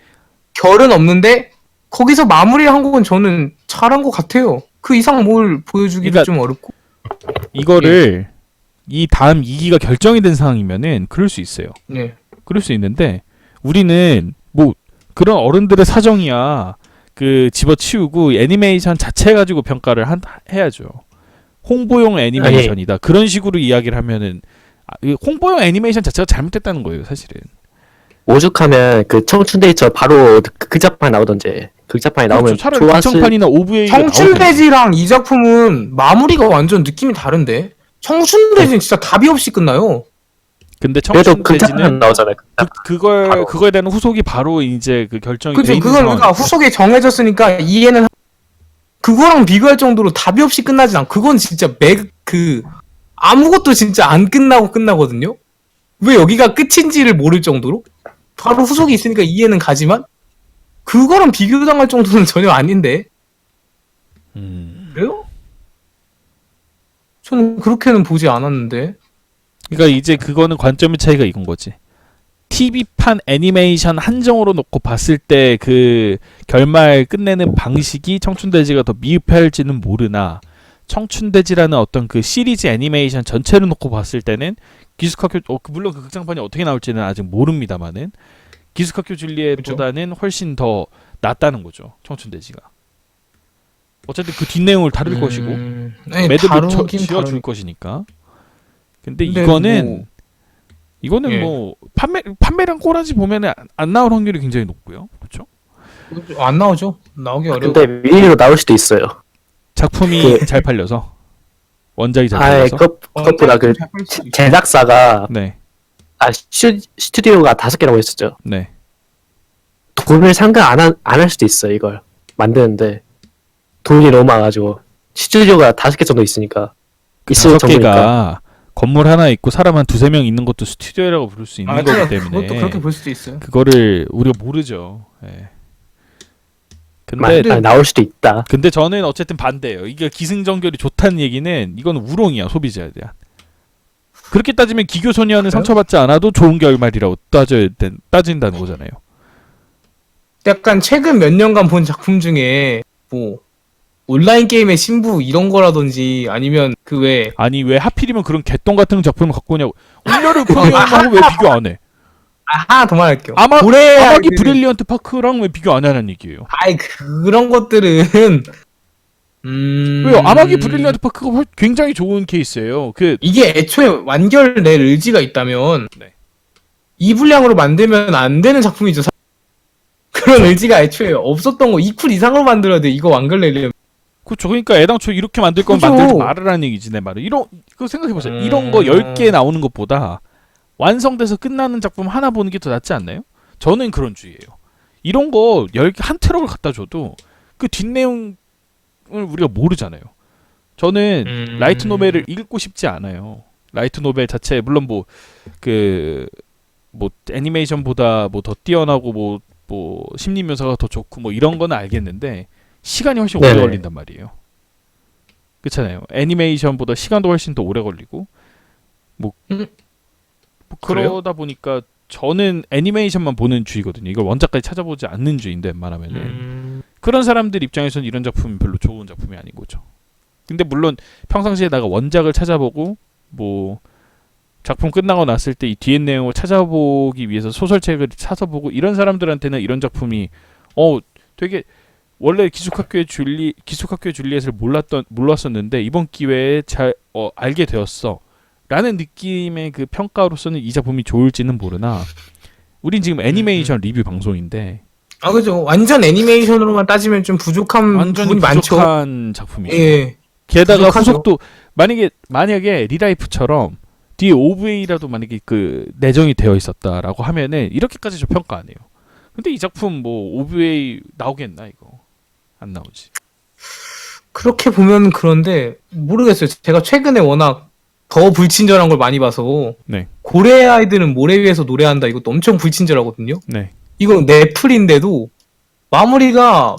결은 없는데 거기서 마무리한 건 저는 잘한 것 같아요. 그 이상 뭘 보여주기도 그러니까 좀 어렵고. 이거를 이 다음 2기가 결정이 된 상황이면은 그럴 수 있어요. 네. 그럴 수 있는데 우리는 뭐 그런 어른들의 사정이야 그 집어치우고 애니메이션 자체 가지고 평가를 해야죠. 홍보용 애니메이션이다. 그런 식으로 이야기를 하면은 이 홍보용 애니메이션 자체가 잘못됐다는 거예요, 사실은. 오죽하면 그 청춘데이처 바로 극작판에 나오던지 극작판에 나오면 그렇죠. 차라리 좋았을. 극장판이나 OVA가 청춘돼지랑 이 작품은 마무리가 완전 느낌이 다른데. 청춘돼지는 진짜 답이 없이 끝나요. 근데 그래도 극작판 청춘돼지는 나오잖아요. 바로. 그거에 대한 후속이 바로 이제 그 결정이 돼 그죠? 있는 그걸 우리가 상황이죠. 후속에 정해졌으니까 이해는 그거랑 비교할 정도로 답이 없이 끝나진 않고 그건 진짜 아무것도 진짜 안 끝나고 끝나거든요. 왜 여기가 끝인지를 모를 정도로 바로 후속이 있으니까 이해는 가지만 그거랑 비교당할 정도는 전혀 아닌데 그래요? 저는 그렇게는 보지 않았는데. 그러니까 이제 그거는 관점의 차이가 이건 거지. TV판 애니메이션 한정으로 놓고 봤을 때 그 결말 끝내는 방식이 청춘돼지가 더 미흡할지는 모르나 청춘돼지라는 어떤 그 시리즈 애니메이션 전체를 놓고 봤을 때는 기숙학교 물론 그 극장판이 어떻게 나올지는 아직 모릅니다만은 기숙학교 줄리엣보다는 훨씬 더 낫다는 거죠. 청춘돼지가. 어쨌든 그 뒷내용을 다룰 것이고 네, 매듭을 다루긴 지어줄 다루니까. 것이니까. 근데 근데 이거는 이거는 예. 뭐 판매량 꼬라지 보면은 안 나올 확률이 굉장히 높고요. 그렇죠? 안 나오죠. 나오기 어려워. 근데 미리로 나올 수도 있어요. 작품이 잘 팔려서 원작이 잘 아예 팔려서. 그것보다 그 제작사가 네, 스튜디오가 5개라고 했었죠. 네. 돈을 상관 안 할 수도 있어요. 이걸 만드는데 돈이 너무 많아가지고 스튜디오가 5개 정도 있으니까 있을 다섯 정도니까. 개가 건물 하나 있고 사람 한 2-3명 있는 것도 스튜디오라고 부를 수 있는 거기 때문에 그것도 그렇게 볼 수도 있어요. 그거를 우리가 모르죠. 예. 근데 나올 수도 있다. 근데 저는 어쨌든 반대예요. 이게 기승전결이 좋다는 얘기는 이건 우롱이야, 소비자에 대한. 그렇게 따지면 기교소녀는 상처받지 않아도 좋은 결말이라고 따진다는 거잖아요. 약간 최근 몇 년간 본 작품 중에 뭐 온라인 게임의 신부 이런 거라든지 아니면 그 외 아니 왜 하필이면 그런 개똥 같은 작품을 갖고 오냐고. 온열을 프로그램하고 왜 비교 안 해? 하나 더 말할게요. 아마기 아기 브릴리언트 파크랑 왜 비교 안 하는 얘기예요? 아이 그런 것들은 왜요? 아마기 브릴리언트 파크가 굉장히 좋은 케이스예요. 이게 애초에 완결낼 의지가 있다면 네. 이 분량으로 만들면 안 되는 작품이죠. 그런 의지가 애초에 없었던 거 2쿨 이상으로 만들어야 돼. 이거 완결내려면. 그렇죠. 그러니까 애당초 이렇게 만들 거면 그죠. 만들지 말으라는 얘기지 내 말은. 그거 생각해 보세요. 이런 거 10개 나오는 것보다 완성돼서 끝나는 작품 하나 보는 게 더 낫지 않나요? 저는 그런 주의예요. 이런 거 10개 한 트럭을 갖다 줘도 그 뒷내용을 우리가 모르잖아요. 저는 라이트 노벨을 읽고 싶지 않아요. 라이트 노벨 자체 물론 뭐 애니메이션보다 뭐 더 뛰어나고 뭐 심리 묘사가 더 좋고 뭐 이런 거는 알겠는데 시간이 훨씬 오래 네네. 걸린단 말이에요. 그렇잖아요. 애니메이션보다 시간도 훨씬 더 오래 걸리고 뭐 그러다 보니까 저는 애니메이션만 보는 주의거든요. 이걸 원작까지 찾아보지 않는 주의인데 웬만하면은 그런 사람들 입장에서는 이런 작품이 별로 좋은 작품이 아닌 거죠. 근데 물론 평상시에 내가 원작을 찾아보고 뭐 작품 끝나고 났을 때 이 뒤에 내용을 찾아보기 위해서 소설책을 찾아보고 이런 사람들한테는 이런 작품이 되게 원래 기숙학교의 줄리엣을 몰랐었는데 이번 기회에 잘 알게 되었어 라는 느낌의 그 평가로서는 이 작품이 좋을지는 모르나 우린 지금 애니메이션 리뷰 방송인데 아 그죠. 완전 애니메이션으로만 따지면 좀 부족한 완전히 부분이 많죠. 부족한 작품이죠. 예. 게다가 부족하죠. 후속도 만약에 리라이프처럼 뒤에 OVA라도 만약에 그 내정이 되어 있었다라고 하면은 이렇게까지 저 평가 안 해요. 근데 이 작품 뭐 OVA 나오겠나 이거 안 나오지. 그렇게 보면 그런데 모르겠어요. 제가 최근에 워낙 더 불친절한 걸 많이 봐서 네. 고래 아이들은 모래 위에서 노래한다 이것도 엄청 불친절하거든요. 네. 이건 넷플인데도 마무리가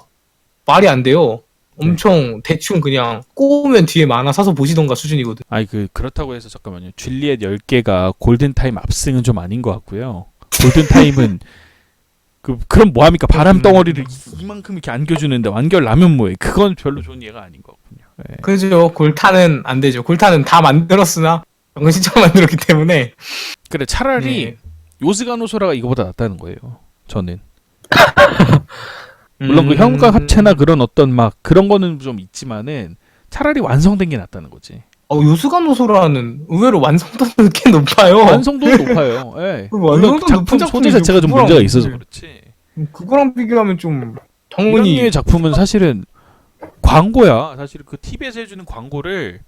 말이 안 돼요. 엄청 대충 그냥 꼬우면 뒤에 만화 사서 보시던가 수준이거든. 아니 그렇다고 해서 잠깐만요. 줄리엣 10개가 골든타임 압승은 좀 아닌 것 같고요. 골든타임은 그럼 뭐합니까? 바람 덩어리를 이만큼 이렇게 안겨주는데 완결 나면 뭐해? 그건 별로 좋은 예가 아닌 것 같군요. 예. 그죠. 골타는 안 되죠. 골타는 다 만들었으나 정신차려 만들었기 때문에 그래 차라리 네. 요스가노소라가 이거보다 낫다는 거예요. 저는 물론 그 현과 합체나 그런 어떤 막 그런 거는 좀 있지만은 차라리 완성된 게 낫다는 거지. 요스가노소라는 의외로 완성도는 꽤 높아요. 완성도는 높아요. 예. 물론 완성도 그 높은 작품 소재 작품이죠. 자체가 좀 그거랑 문제가 있어서 네. 그렇지. 그거랑 비교하면 좀 이런 당연히 류의 작품은 사실은 광고야. 사실 그 TV에서 해주는 광고를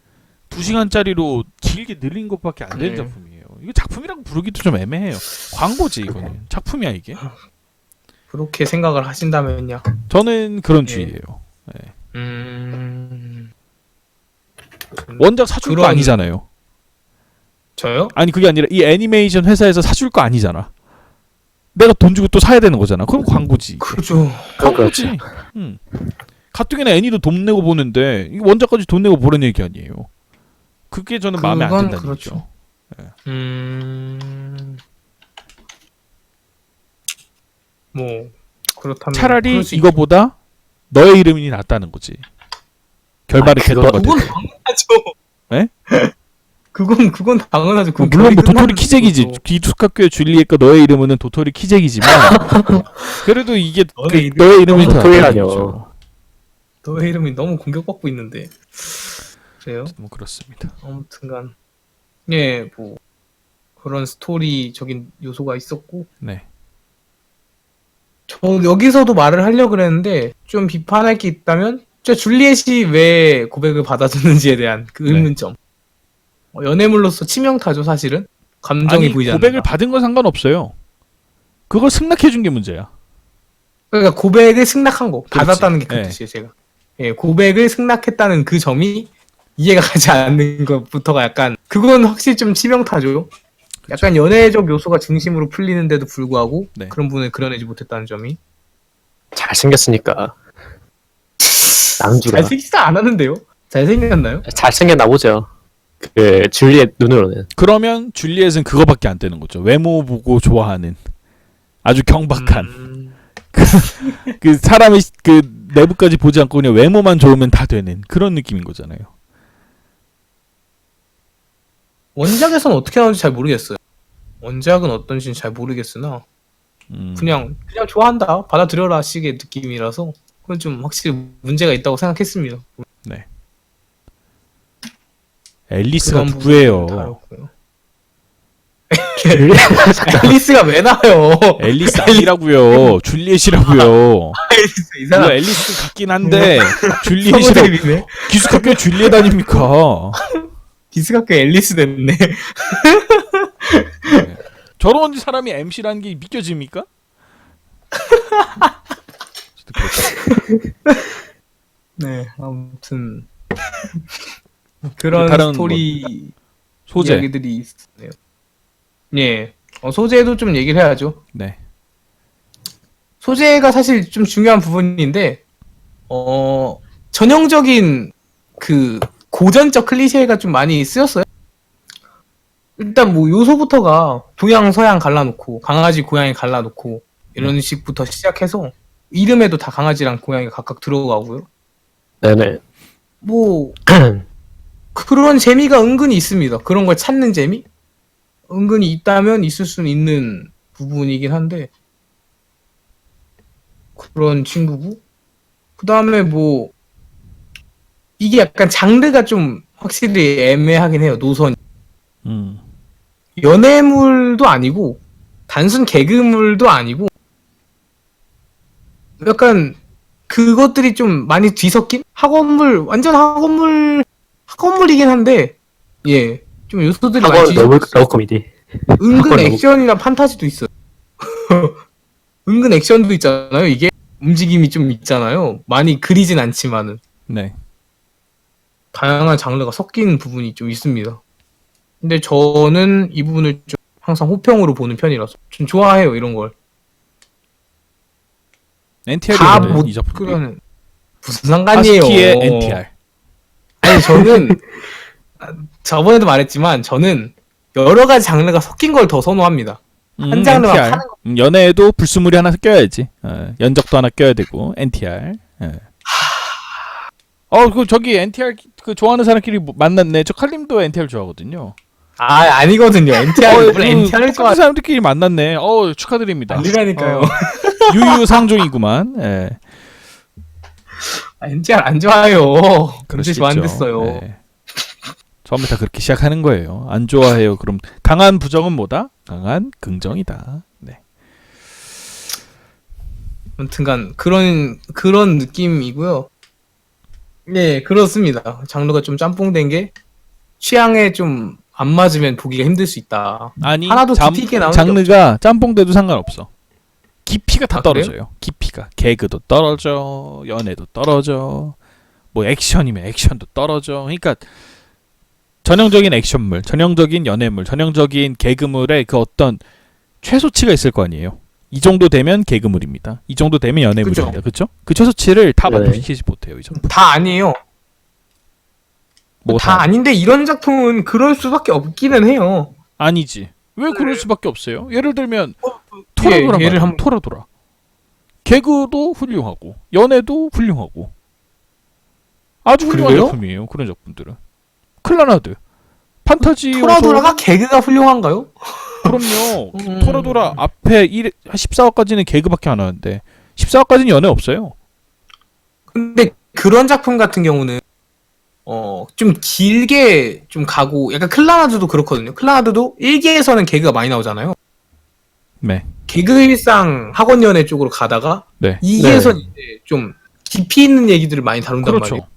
2시간짜리로 길게 늘린 것밖에 안 되는 네. 작품이에요. 이거 작품이라고 부르기도 좀 애매해요. 광고지 이거는. 작품이야 이게. 그렇게 생각을 하신다면요. 저는 그런 네. 주의예요. 원 원작 사줄 거 그런- 아니잖아요. 저요? 아니 그게 아니라 이 애니메이션 회사에서 사줄 거 아니잖아. 내가 돈 주고 또 사야 되는 거잖아. 그럼 광고지. 그죠. 광고지. 가뜩이나 애니도 돈 내고 보는데 이 원작까지 돈 내고 보는 얘기 아니에요. 그게 저는 마음에 안 그건 든다는 그렇죠. 얘기죠. 뭐 그렇다면 차라리 그럴 수 이거보다 너의 이름이 낫다는 거지. 결말이 개똥 그건 같아. 당연하죠. 에? 그건 당연하죠. 그건 물론 뭐 결이 도토리 끝나는 키재기지. 거죠. 기숙학교의 줄리엣과 너의 이름은 도토리 키재기지만 그래도 이게 너의 이름- 너의 이름이 더 도토리라뇨. 낫다는 거죠. 너의 이름이 너무 공격받고 있는데. 그래요? 뭐 그렇습니다. 아무튼간 예, 뭐 그런 스토리적인 요소가 있었고 네. 저 여기서도 말을 하려고 그랬는데 좀 비판할 게 있다면 저 줄리엣이 왜 고백을 받아줬는지에 대한 그 네. 의문점. 연애물로서 치명타죠 사실은. 감정이 아니 보이지 고백을 않는다. 받은 건 상관없어요. 그걸 승낙해 준 게 문제야. 그러니까 고백을 승낙한 거. 그렇지. 받았다는 게 그 예. 뜻이에요 제가. 예, 고백을 승낙했다는 그 점이 이해가 가지 않는 것부터가 약간 그건 확실히 좀 치명타죠. 약간 연애적 요소가 중심으로 풀리는데도 불구하고 네. 그런 부분을 그려내지 못했다는 점이 잘생겼으니까. 낭주가. 잘생기지 않았는데요? 잘생겼나요? 잘생겼나 보죠. 그 줄리엣 눈으로는. 그러면 줄리엣은 그거밖에 안 되는 거죠. 외모 보고 좋아하는 아주 경박한 그 사람의 그 내부까지 보지 않고 그냥 외모만 좋으면 다 되는 그런 느낌인 거잖아요. 원작에서는 어떻게 나오는지 잘 모르겠어요. 원작은 어떤지는 잘 모르겠으나 그냥 좋아한다 받아들여라 식의 느낌이라서 그건 좀 확실히 문제가 있다고 생각했습니다. 앨리스가 그런 누구예요? 부분은 다르고요. 앨리스가 왜 나와요? 앨리스 아니라고요. 줄리엣이라고요. 이 물론 사람 앨리스 같긴 한데 줄리엣이라고 성우드립이네. 기숙학교 줄리엣 아닙니까? 기스학교 앨리스 됐네. 저런 사람이 MC라는 게 믿겨집니까? 네, 아무튼 그런 다른 스토리 소재. 이야기들이 있네요. 예, 소재도 좀 얘기를 해야죠. 네. 소재가 사실 좀 중요한 부분인데, 전형적인 그 고전적 클리셰가 좀 많이 쓰였어요. 일단 뭐 요소부터가 동양 서양 갈라놓고 강아지 고양이 갈라놓고 이런 식부터 시작해서 이름에도 다 강아지랑 고양이가 각각 들어가고요. 네네. 뭐 그런 재미가 은근히 있습니다. 그런 걸 찾는 재미? 은근히 있다면 있을 수는 있는 부분이긴 한데 그런 친구고 그 다음에 뭐 이게 약간 장르가 좀 확실히 애매하긴 해요. 노선 연애물도 아니고 단순 개그물도 아니고 약간 그것들이 좀 많이 뒤섞인 완전 학원물이긴 한데 예, 좀 요소들이 많이 학원 뒤섞여. 러브 코미디. 은근 학원 액션이나 판타지도 있어요. 은근 액션도 있잖아요. 이게 움직임이 좀 있잖아요. 많이 그리진 않지만은 네. 다양한 장르가 섞인 부분이 좀 있습니다. 근데 저는 이 부분을 좀 항상 호평으로 보는 편이라서 좀 좋아해요, 이런 걸. NTR이 다 네, 못 이 작품. 그러는 무슨 상관이에요. 하스키의 NTR. 아니 저는 저번에도 말했지만 저는 여러 가지 장르가 섞인 걸 더 선호합니다. 한 장르만 NTR. 파는 거. 연애에도 불수물이 하나 껴야지. 연적도 하나 껴야 되고 NTR. 예. 그 저기 NTR 그 좋아하는 사람끼리 만났네. 저 칼림도 NTR 좋아하거든요. 아니거든요. NTR 그 NTR을 똑같은 사람들끼리 만났네. 축하드립니다. 아니라니까요. 유유상종이구만. 예. NTR 안 좋아요. 그럴 그렇게 수 좋아 안 있죠. 됐어요. 예. 처음부터 그렇게 시작하는 거예요. 안 좋아해요. 그럼 강한 부정은 뭐다? 강한 긍정이다. 네. 아무튼간 그런 느낌이고요. 네, 그렇습니다. 장르가 좀 짬뽕된 게 취향에 좀 안 맞으면 보기가 힘들 수 있다. 아니 하나도 깊이 있게 나오는 게 장르가 짬뽕돼도 상관없어. 깊이가 다 아, 그래요? 떨어져요. 깊이가 개그도 떨어져, 연애도 떨어져, 뭐 액션이면 액션도 떨어져. 그러니까 전형적인 액션물, 전형적인 연애물, 전형적인 개그물의 그 어떤 최소치가 있을 거 아니에요. 이 정도 되면 개그물입니다. 이 정도 되면 연애물입니다. 그렇죠? 그 최소치를 다 네. 만족시키지 못해요. 이 정도. 다 아니에요. 뭐 다 아닌데 이런 작품은 그럴 수밖에 없기는 해요. 아니지. 왜 그럴 수밖에 없어요? 예를 들면 예, 토라도라 예를 말이야. 한번 토라도라. 개그도 훌륭하고 연애도 훌륭하고 아주 훌륭한 그래요? 작품이에요. 그런 작품들은. 클라나드. 판타지 토라도라가 개그가 훌륭한가요? 그럼요. 음. 토라도라 앞에 14화까지는 개그밖에 안 하는데 14화까지는 연애 없어요. 근데 그런 작품 같은 경우는 좀 길게 좀 가고 약간 클라나드도 그렇거든요. 클라나드도 1기에서는 개그가 많이 나오잖아요. 네. 개그 일상 학원 연애 쪽으로 가다가 네. 2기에서는 이제 좀 깊이 있는 얘기들을 많이 다룬단 그렇죠. 말이에요.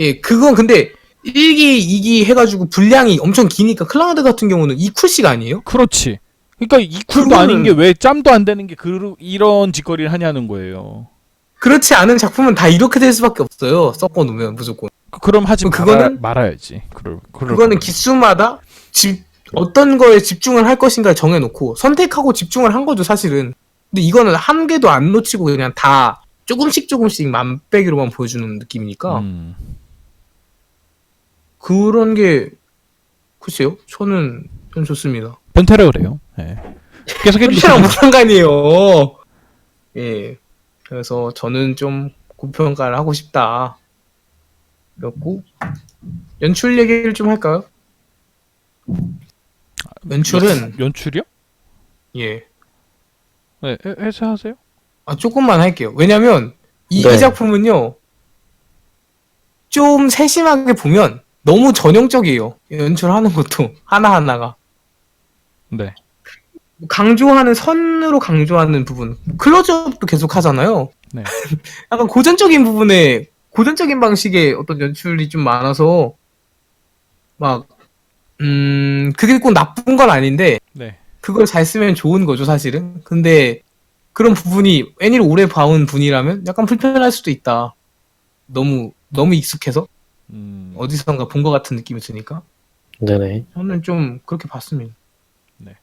예, 그건 근데 1기, 2기 해가지고 분량이 엄청 기니까 클라우드 같은 경우는 2쿨씩 아니에요? 그렇지. 그러니까 이쿨도 그거는- 아닌 게 왜 짬도 안 되는 게 이런 짓거리를 하냐는 거예요. 그렇지 않은 작품은 다 이렇게 될 수밖에 없어요. 섞어 놓으면 무조건. 그럼 하지 그거는- 말아야지. 그럴 그거는 거면. 기수마다 어떤 거에 집중을 할 것인가 정해놓고 선택하고 집중을 한 거죠, 사실은. 근데 이거는 한 개도 안 놓치고 그냥 다 조금씩 만빼기로만 보여주는 느낌이니까 그런 게 글쎄요, 저는 좀 좋습니다. 변태라 그래요. 예. 계속 해주세요. 현실랑 무슨 상관이에요. 예. 그래서 저는 좀 고평가를 하고 싶다. 그렇고 연출 얘기를 좀 할까요? 연출은 연출이요? 예. 네, 해설하세요. 조금만 할게요. 왜냐면 이 네. 작품은요. 좀 세심하게 보면 너무 전형적이에요. 연출하는 것도 하나하나가. 네. 강조하는 선으로 강조하는 부분. 클로즈업도 계속 하잖아요. 네. 약간 고전적인 부분에 고전적인 방식의 어떤 연출이 좀 많아서 막 그게 꼭 나쁜 건 아닌데 네. 그걸 잘 쓰면 좋은 거죠, 사실은. 근데 그런 부분이 애니를 오래 봐온 분이라면 약간 불편할 수도 있다. 너무 익숙해서 어디선가 본 것 같은 느낌이 드니까 네네. 저는 좀 그렇게 봤습니다. 네.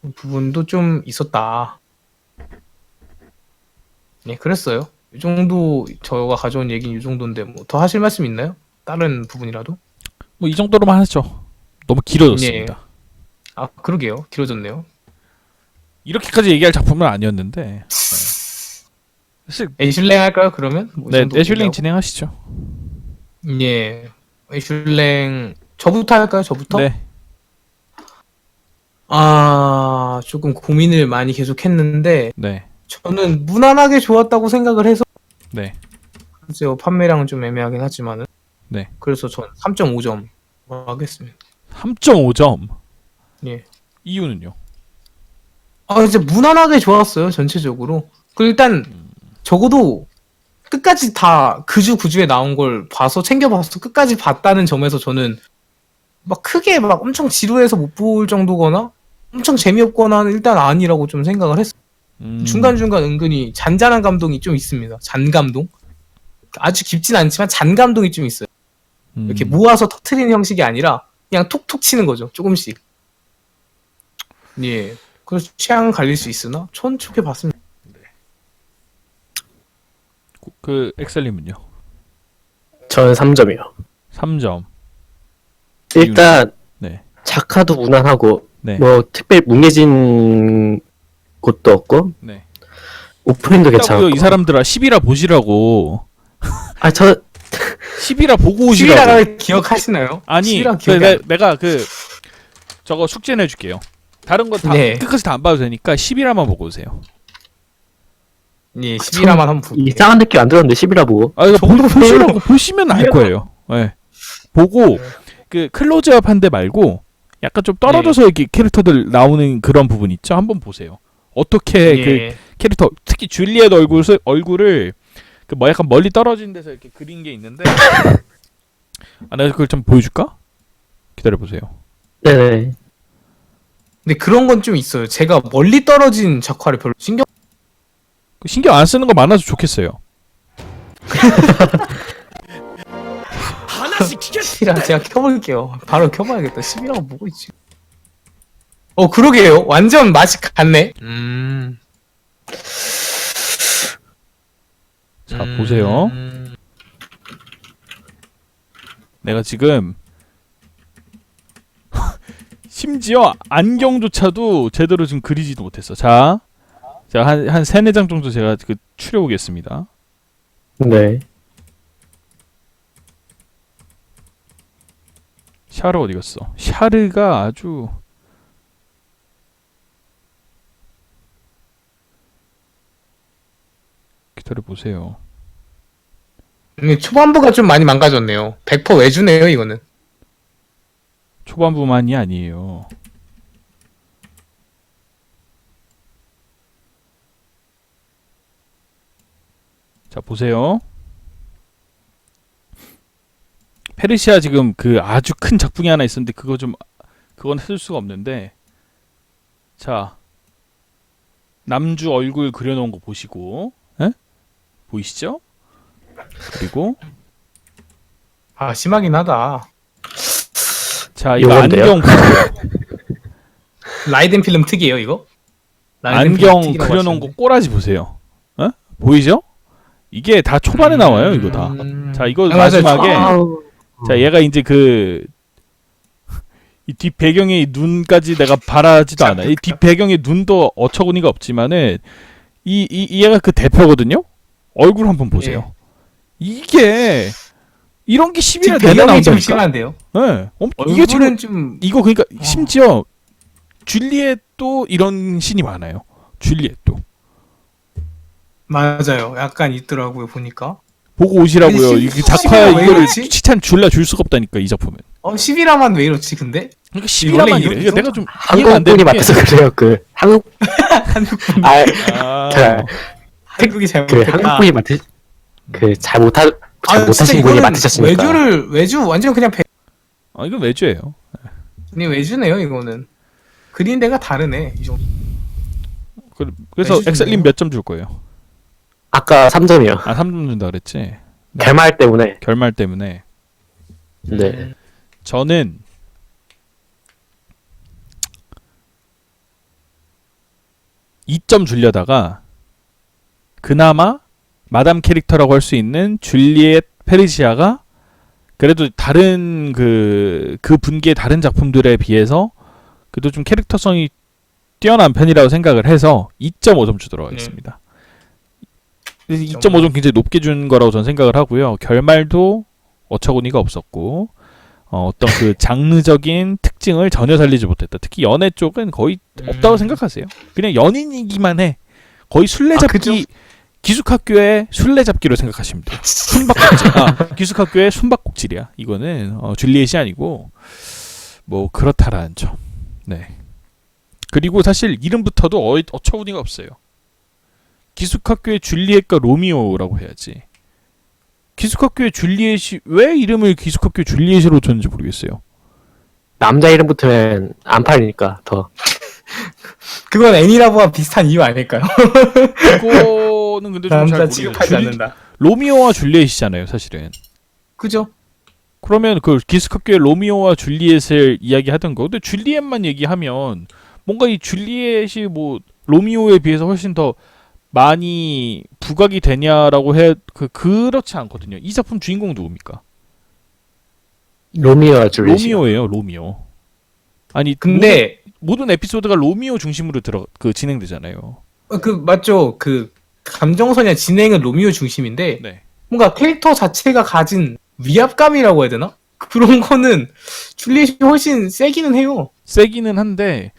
그 부분도 좀 있었다. 네, 그랬어요. 이 정도 저가 가져온 얘기는 이 정도인데 뭐 더 하실 말씀 있나요? 다른 부분이라도? 뭐 이 정도로만 하죠. 너무 길어졌습니다. 그러게요. 길어졌네요. 이렇게까지 얘기할 작품은 아니었는데. 사실 애슐랭 할까요? 그러면? 뭐이 네, 정도 애슐랭 얘기하고? 진행하시죠. 예. 애슐랭 저부터 할까요? 저부터? 네. 조금 고민을 많이 계속 했는데 네. 저는 무난하게 좋았다고 생각을 해서 네. 글쎄요, 판매량은 좀 애매하긴 하지만은 네. 그래서 전 3.5점 하겠습니다. 3.5점. 예. 이유는요? 이제 무난하게 좋았어요, 전체적으로. 일단 적어도 끝까지 다 그주에 나온 걸 봐서 챙겨봐서 끝까지 봤다는 점에서 저는 막 크게 막 엄청 지루해서 못 볼 정도거나 엄청 재미없거나는 일단 아니라고 좀 생각을 했어요. 중간중간 은근히 잔잔한 감동이 좀 있습니다. 잔감동? 아주 깊진 않지만 잔감동이 좀 있어요. 이렇게 모아서 터트리는 형식이 아니라 그냥 톡톡 치는 거죠. 조금씩. 예. 그래서 취향은 갈릴 수 있으나 전 좋게 봤습니다. 그 엑셀님은요? 저는 3점이요. 3점. 일단 네. 작화도 무난하고 네. 뭐 특별히 뭉개진 곳도 없고 네. 오프닝도 괜찮고. 이 사람들아 10이라 보시라고. 저 10이라 보고 오시라고. 11화를 기억하시나요? 아니 11화 기억이 내가 그 저거 숙제 내줄게요. 다른 거 다 네. 끝까지 다 안 봐도 되니까 10이라만 보고 오세요. 예, 11화만 한번 볼게요. 이상한 느낌 안 들었는데 10이라 보고. 아 이거 저도 보시라고 보시면 알 거예요. 네. 보고 그 클로즈업 한 데 말고 약간 좀 떨어져서 이렇게 캐릭터들 나오는 그런 부분 있죠. 한번 보세요. 어떻게 그 예. 캐릭터 특히 줄리엣 얼굴을 그 뭐 약간 멀리 떨어진 데서 이렇게 그린 게 있는데 내가 그걸 좀 보여줄까? 기다려 보세요. 네네. 근데 그런 건 좀 있어요. 제가 멀리 떨어진 작화를 별로 신경 안 쓰는 거 많아서 좋겠어요. 시랑 제가 켜볼게요. 바로 켜봐야겠다. 10이라고 보고 있지. 그러게요. 완전 맛이 같네. 자 보세요. 내가 지금 심지어 안경조차도 제대로 지금 그리지도 못했어. 자 한 3, 4장 정도 제가 그 추려보겠습니다. 네. 샤르 어디 갔어? 샤르가 아주 기다려 보세요. 초반부가 좀 많이 망가졌네요. 100% 외주네요, 이거는. 초반부만이 아니에요. 자 보세요. 페르시아 지금 그 아주 큰 작품이 하나 있었는데 그건 쓸 수가 없는데 자 남주 얼굴 그려놓은 거 보시고 보이시죠? 그리고 심하긴 하다. 자 이거 요건데요? 안경 보세요. 라이덴 필름 특이에요, 이거? 라이덴 필름 안경 특이라고 그려놓은 거 하시는데. 꼬라지 보세요. 보이죠? 이게 다 초반에 나와요 이거 다. 자 이거 맞아요. 마지막에 아우. 자 얘가 이제 이 뒷 배경에 눈까지 내가 바라지도 않아. 이 뒷 배경에 눈도 어처구니가 없지만은 이 얘가 그 대표거든요. 얼굴 한번 보세요. 이게 이런 게 10이나 내내 뒷배경이 좀 나온다니까. 심한데요? 네. 이게 지금 얼굴은 좀 이거 그러니까 심지어 줄리엣도 이런 신이 많아요. 줄리엣도 맞아요. 약간 있더라고요, 보니까. 보고 오시라고요. 근데 이게 10이나 작화 왜 이거를 이러지? 칭찬 줄 수가 없다니까 이 작품은. 11화만 왜 이렇지, 근데? 그러니까 원래 11화만 이런- 이래. 그러니까 내가 좀 이해가 안 한국 되는 분이 게 맡아서 그래요. 그 한국 한국분. 아, 자, 한국이 잘못. 그 한국 분이 맡으 잘 못하신 분이 맡으셨으니까. 외주 완전 그냥 이건 외주예요. 그냥 외주네요, 이거는. 그린 데가 다르네, 이 정도. 그래서 외주네요. 엑셀님 몇 점 줄 거예요? 아까 3점이요. 3점 준다 그랬지. 결말 때문에. 결말 때문에. 네. 저는 이 점 주려다가 그나마 마담 캐릭터라고 할 수 있는 줄리엣 페르시아가 그래도 다른 그 분기의 다른 작품들에 비해서 그래도 좀 캐릭터성이 뛰어난 편이라고 생각을 해서 2.5점 주도록 하겠습니다. 2.5점 굉장히 높게 준 거라고 저는 생각을 하고요. 결말도 어처구니가 없었고 어떤 그 장르적인 특징을 전혀 살리지 못했다. 특히 연애 쪽은 거의 없다고 생각하세요. 그냥 연인이기만 해. 거의 술래잡기 기숙학교의 술래잡기로 생각하시면 돼요. 숨바꼭질. 기숙학교의 숨바꼭질이야. 이거는 줄리엣이 아니고 뭐 그렇다라는 점. 네. 그리고 사실 이름부터도 어처구니가 없어요. 기숙학교의 줄리엣과 로미오라고 해야지. 기숙학교의 줄리엣이 왜 이름을 기숙학교의 줄리엣으로 줬는지 모르겠어요. 남자 이름 붙으면 안 팔리니까 더. 그건 애니라브와 비슷한 이유 아닐까요? 그거는 근데 좀 잘 남자 모르겠어요. 취급하지 않는다. 로미오와 줄리엣이잖아요, 사실은. 그죠? 그러면 그 기숙학교의 로미오와 줄리엣을 이야기하던 거. 근데 줄리엣만 얘기하면 뭔가 이 줄리엣이 뭐 로미오에 비해서 훨씬 더 많이 부각이 되냐라고 해 그렇지 않거든요. 이 작품 주인공 누굽니까? 로미오와 줄리엣. 로미오예요, 로미오. 아니 근데 모든 에피소드가 로미오 중심으로 진행되잖아요. 그 맞죠? 그 감정선이나 진행은 로미오 중심인데 네. 뭔가 캐릭터 자체가 가진 위압감이라고 해야 되나? 그런 거는 줄리엣이 훨씬 세기는 해요. 세기는 한데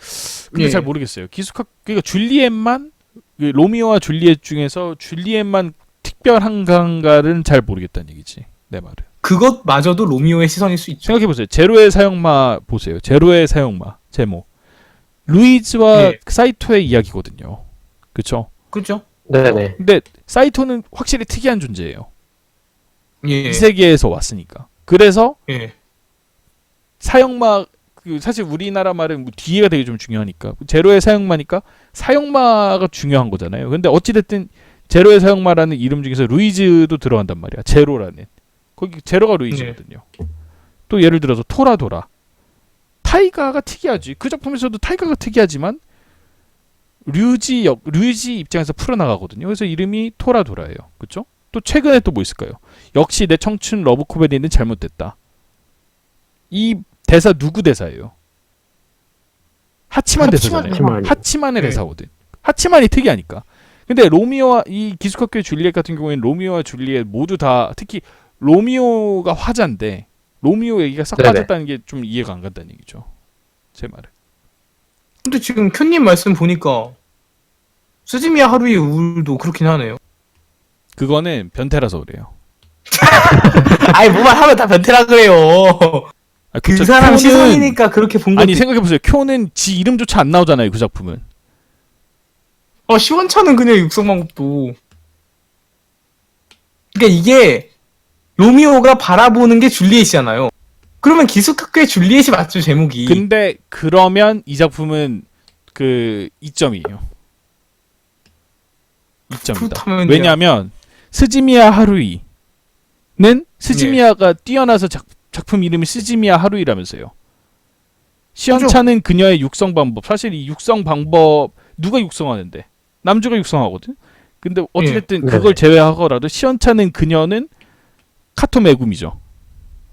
근데 예. 잘 모르겠어요. 그러니까 줄리엣만 그 로미오와 줄리엣 중에서 줄리엣만 특별한가는 잘 모르겠다는 얘기지. 내 말은. 그것마저도 로미오의 시선일 수 있죠. 생각해 보세요. 제로의 사형마 보세요. 제로의 사형마 제목. 루이즈와 예. 사이토의 이야기거든요. 그렇죠? 그죠? 네네. 근데 사이토는 확실히 특이한 존재예요. 예. 이 세계에서 왔으니까. 그래서 예. 사형마 사실 우리나라 말은 뭐 뒤에가 되게 좀 중요하니까 제로의 사형마니까 사형마가 중요한 거잖아요. 근데 어찌됐든 제로의 사형마라는 이름 중에서 루이즈도 들어간단 말이야. 제로라는 거기 제로가 루이즈거든요. 또 예를 들어서 토라도라 타이가가 특이하지. 그 작품에서도 타이가가 특이하지만 류지 입장에서 풀어나가거든요. 그래서 이름이 토라도라예요. 그렇죠? 또 최근에 또 뭐 있을까요? 역시 내 청춘 러브 코미디는 잘못됐다. 이 대사 누구 대사예요? 하치만 대사잖아요. 하치만의 네. 대사거든. 하치만이 특이하니까. 근데 로미오와 이 기숙학교의 줄리엣 같은 경우에는 로미오와 줄리엣 모두 다 특히 로미오가 화자인데 로미오 얘기가 싹 네네. 빠졌다는 게 좀 이해가 안 간다는 얘기죠. 제 말은. 근데 지금 큐님 말씀 보니까 스즈미야 하루의 우울도 그렇긴 하네요. 그거는 변태라서 그래요. 아이 뭐만 하면 다 변태라 그래요. 아, 그 그쵸. 사람 쿄는- 시선이니까 그렇게 본 아니 거지. 생각해보세요. 쿄는 지 이름조차 안 나오잖아요. 그 작품은. 시원찮은 그녀의 육성방법도. 그러니까 이게 로미오가 바라보는 게 줄리엣이잖아요. 그러면 기숙학교의 줄리엣이 맞죠 제목이. 근데 그러면 이 작품은 그 2점이에요. 2점이다. 그렇다면요. 왜냐하면 스즈미야 하루이는 스즈미야가 뛰어나서 작품 이름이 스즈미야 하루이라면서요. 시원찮은 그녀의 육성 방법. 사실 이 육성 방법 누가 육성하는데? 남주가 육성하거든. 근데 어찌됐든 예. 그걸 제외하고라도 시원찮은 그녀는 카토 메구미죠.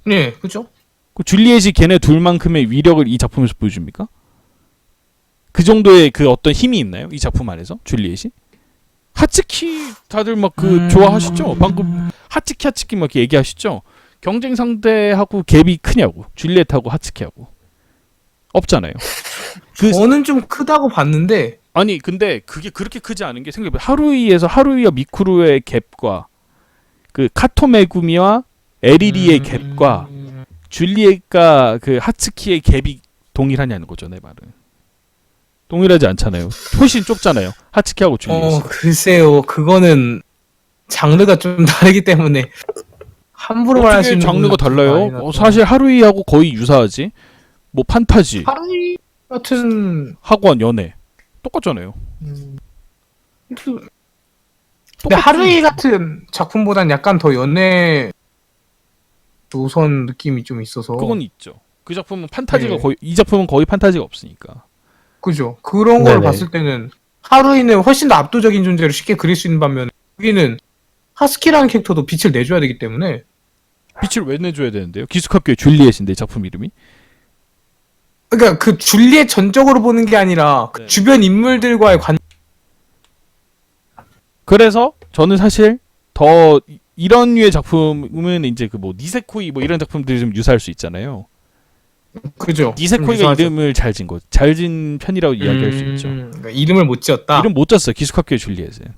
네, 그죠? 그 줄리엣이 걔네 둘만큼의 위력을 이 작품에서 보여줍니까? 그 정도의 그 어떤 힘이 있나요? 이 작품 안에서 줄리엣이? 하츠키 다들 막 그 좋아하시죠? 방금 하츠키 막 이렇게 얘기하시죠? 경쟁 상대하고 갭이 크냐고. 줄리엣하고 하츠키하고. 없잖아요. 저는 좀 크다고 봤는데 아니 근데 그게 그렇게 크지 않은 게 생각해보세요. 하루이와 미쿠루의 갭과 그 카토메구미와 에리리의 갭과 줄리엣과 그 하츠키의 갭이 동일하냐는 거죠. 내 말은. 동일하지 않잖아요. 훨씬 좁잖아요. 하츠키하고 줄리엣이. 글쎄요. 그거는 장르가 좀 다르기 때문에 함부로 말할 수 어떻게 있는 장르가 부분은 좀 달라요? 많이 사실 하루이하고 거의 유사하지. 뭐 판타지, 하루이 같은 학원, 연애 똑같잖아요. 근데 똑같지. 하루이 같은 작품보단 약간 더 연애 노선 느낌이 좀 있어서 그건 있죠. 그 작품은 판타지가 네. 거의 이 작품은 거의 판타지가 없으니까. 그죠. 그런 걸 네네. 봤을 때는 하루이는 훨씬 더 압도적인 존재로 쉽게 그릴 수 있는 반면에 여기는 하스키라는 캐릭터도 빛을 내줘야 되기 때문에 빛을 왜 내줘야 되는데요? 기숙학교의 줄리엣인데 이 작품 이름이. 그러니까 그 줄리엣 전적으로 보는 게 아니라 그 네. 주변 인물들과의 관 그래서 저는 사실 더 이런 류의 작품은 이제 그 뭐 니세코이 뭐 이런 작품들이 좀 유사할 수 있잖아요. 그죠. 니세코이가 유사하죠. 이름을 잘 진 편이라고 이야기할 수 있죠. 그러니까 이름을 못 지었다. 이름 못 졌어요. 기숙학교의 줄리엣은.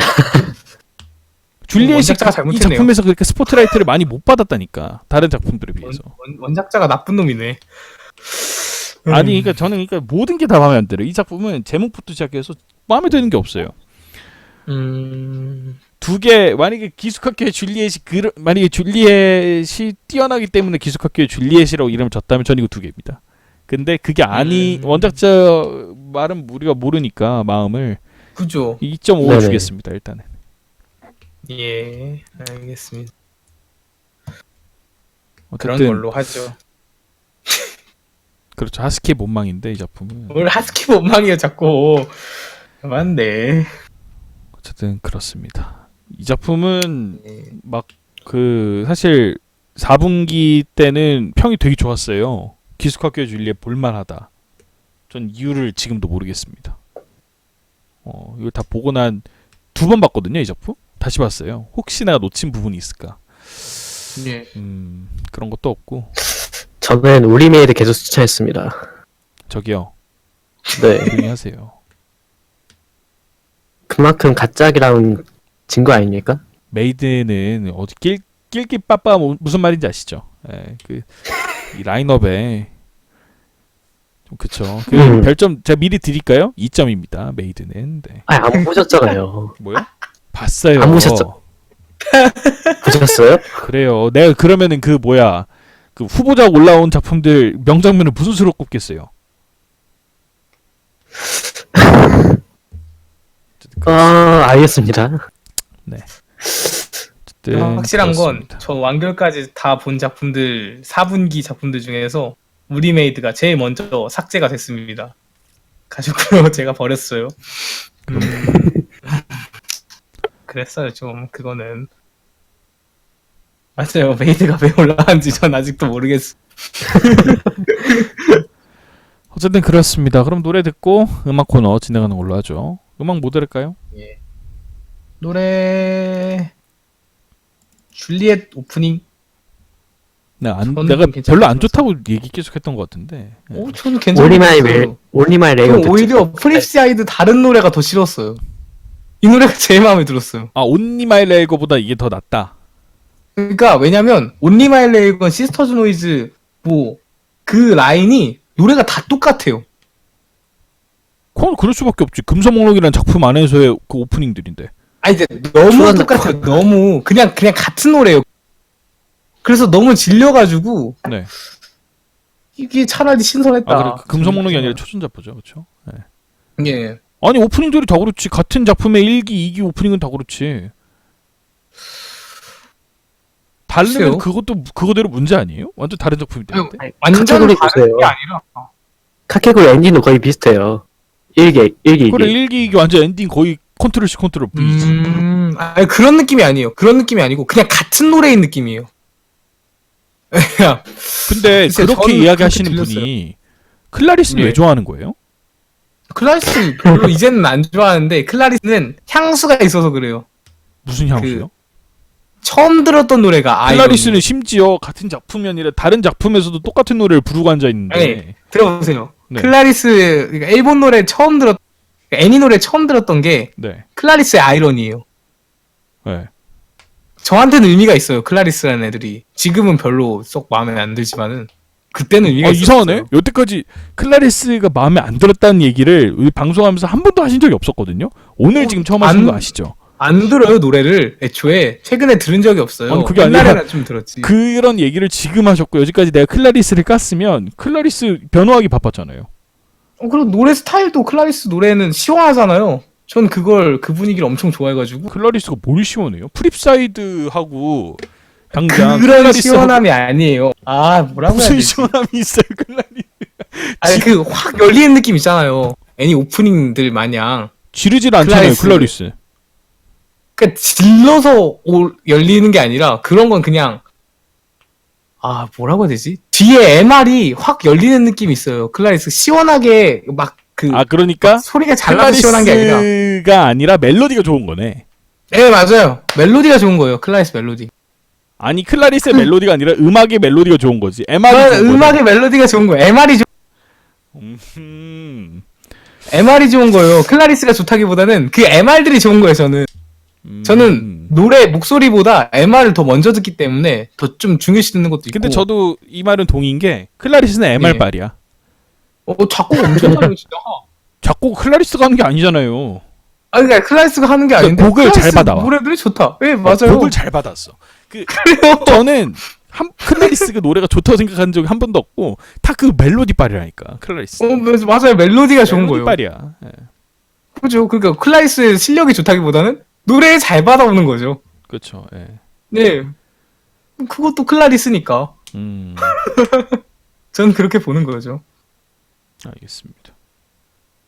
줄리엣이 원작자가 이 잘못했네요. 작품에서 그렇게 스포트라이트를 많이 못 받았다니까. 다른 작품들에 비해서. 원작자가 나쁜 놈이네. 아니 그러니까 저는 그러니까 모든 게 다 마음에 안 들어요. 이 작품은 제목부터 시작해서 마음에 드는 게 없어요. 두 개 만약에 기숙학교의 줄리엣이 만약에 줄리엣이 뛰어나기 때문에 기숙학교의 줄리엣이라고 이름을 줬다면 전 이거 두 개입니다. 근데 그게 원작자 말은 우리가 모르니까 마음을 그죠. 2.5 네네. 주겠습니다. 일단은. 예, 알겠습니다. 그런 어쨌든 걸로 하죠. 그렇죠. 하스키의 못망인데 이 작품은 뭘 하스키 원망이에요, 자꾸. 맞네. 어쨌든 그렇습니다. 이 작품은 예. 막 사실 4분기 때는 평이 되게 좋았어요. 기숙학교의 줄리엣 볼만하다. 전 이유를 지금도 모르겠습니다. 이걸 다 보고 난 2번 봤거든요, 이 작품. 다시 봤어요. 혹시 내가 놓친 부분이 있을까? 예. 그런 것도 없고. 저는 우리 메이드 계속 추천했습니다. 저기요, 네. 조용히 하세요. 그만큼 가짜기라는 증거 아닙니까? 메이드는 어디 낄끼 빠빠 무슨 말인지 아시죠? 예, 이 라인업에 좀 그쵸. 별점 제가 미리 드릴까요? 2점입니다. 메이드는. 네. 아니, 안 보셨잖아요. 뭐요? 봤어요. 안 보셨죠? 보셨어요? 그래요. 내가 그러면은 그 후보작 올라온 작품들 명장면을 무슨 수로 꼽겠어요? 알겠습니다. 어쨌든 확실한 건 그렇습니다. 저 완결까지 다 본 작품들 4분기 작품들 중에서 우리 메이드가 제일 먼저 삭제가 됐습니다. 가지고요 제가 버렸어요. 그랬어요 좀 그거는. 맞아요. 메이드가 왜 올라왔는지 전 아직도 모르겠어. 어쨌든 그렇습니다. 그럼 노래 듣고 음악 코너 진행하는 걸로 하죠. 음악 뭐 들을까요? 노래 줄리엣 오프닝. 내가 저는 별로 안 괜찮았어요. 좋다고 얘기 계속했던 것 같은데. 오 저는 올리마이 괜찮았어요. 레이건 저는 오히려 프립시아이드 다른 노래가 더 싫었어요. 이 노래가 제일 마음에 들었어요. 온리마일레이거보다 이게 더 낫다. 그러니까 왜냐면 온리마일레이건 시스터즈 노이즈 뭐 그 라인이 노래가 다 똑같아요. 그건 그럴 수밖에 없지. 금서목록이라는 작품 안에서의 그 오프닝들인데. 아니 이제 너무 좋아하는 똑같아요. 너무 그냥 같은 노래예요. 그래서 너무 질려가지고 네. 이게 차라리 신선했다. 그래. 금서목록이 아니라 초전자포죠, 그렇죠? 네. 예. 아니 오프닝들이 다 그렇지. 같은 작품의 1기, 2기 오프닝은 다 그렇지. 다르면 글쎄요. 그거대로 문제 아니에요? 완전 다른 작품이 되는데. 완전 카테고리 다른 보세요. 게 아니라. 카케고리 엔진도 거의 비슷해요. 1기, 2기. 그래 1기, 2기 완전 엔딩 거의 컨트롤 C 컨트롤 V지. 아니, 그런 느낌이 아니에요. 그런 느낌이 아니고 그냥 같은 노래인 느낌이에요. 그냥 근데 글쎄, 그렇게 저는 이야기하시는 그렇게 분이 클라리스는 왜 네. 좋아하는 거예요? 클라리스 별로 이제는 안 좋아하는데 클라리스는 향수가 있어서 그래요. 무슨 향수요? 처음 들었던 노래가 클라리스는 심지어 같은 작품이 아니라 다른 작품에서도 똑같은 노래를 부르고 앉아 있는데. 아니, 들어보세요. 네. 클라리스 그러니까 일본 노래 처음 들었 애니 노래 처음 들었던 게 네. 클라리스의 아이러니예요. 네. 저한테는 의미가 있어요. 클라리스라는 애들이 지금은 별로 썩 마음에 안 들지만은 그때는 의미가 있었어요. 이상하네. 여태까지 클라리스가 마음에 안 들었다는 얘기를 우리 방송하면서 한 번도 하신 적이 없었거든요. 오늘 지금 처음 하시는 거 아시죠? 안 들어요 노래를 애초에 최근에 들은 적이 없어요. 아니, 그게 아니라 옛날에는 좀 들었지. 그런 얘기를 지금 하셨고 여기까지 내가 클라리스를 깠으면 클라리스 변호하기 바빴잖아요. 그리고 노래 스타일도 클라리스 노래는 시원하잖아요. 전 그 분위기를 엄청 좋아해가지고 클라리스가 뭘 시원해요? 프립사이드하고 당장 그런 클라리스하고 시원함이 아니에요. 아 뭐라고 해야 무슨 되지? 시원함이 있어요, 클라리스? 아니 그 확 열리는 느낌 있잖아요. 애니 오프닝들 마냥 지르질 않잖아요, 클라리스. 그러니까 질러서 열리는 게 아니라 그런 건 그냥 뭐라고 해야 되지? 뒤에 MR이 확 열리는 느낌이 있어요. 클라리스 시원하게 막 그러니까 소리가 잘 나서 시원한 게 아니라. 클라리스가 아니라 멜로디가 좋은 거네. 네 맞아요. 멜로디가 좋은 거예요. 클라리스 멜로디. 아니 클라리스의 멜로디가 아니라 음악의 멜로디가 좋은 거지. MR이 좋은 음악의 멜로디가 좋은 거예요. MR이 좋은 거예요. 클라리스가 좋다기보다는 그 MR들이 좋은 거예요. 저는 노래 목소리보다 MR을 더 먼저 듣기 때문에 더 좀 중요시 듣는 것도 있고. 근데 저도 이 말은 동의인 게 클라리스는 MR빨이야. 작곡 엄청 잘해요 진짜. 작곡 클라리스가 하는 게 아니잖아요. 아, 그러니까 클라리스가 하는 게 아닌데 곡을 잘 클라리스 받아와. 노래들이 좋다. 예, 맞아요. 곡을 잘 받았어. 저는 클라리스가 노래가 좋다고 생각한 적이 한 번도 없고 다 그 멜로디 빨이라니까 클라리스. 맞아요. 멜로디가 좋은 멜로디 거예요. 빨이야. 예. 그죠. 그러니까 클라리스의 실력이 좋다기보다는 노래 잘 받아오는 거죠. 그렇죠. 예. 네. 그것도 클라리스니까. 음, 저는 그렇게 보는 거죠. 알겠습니다.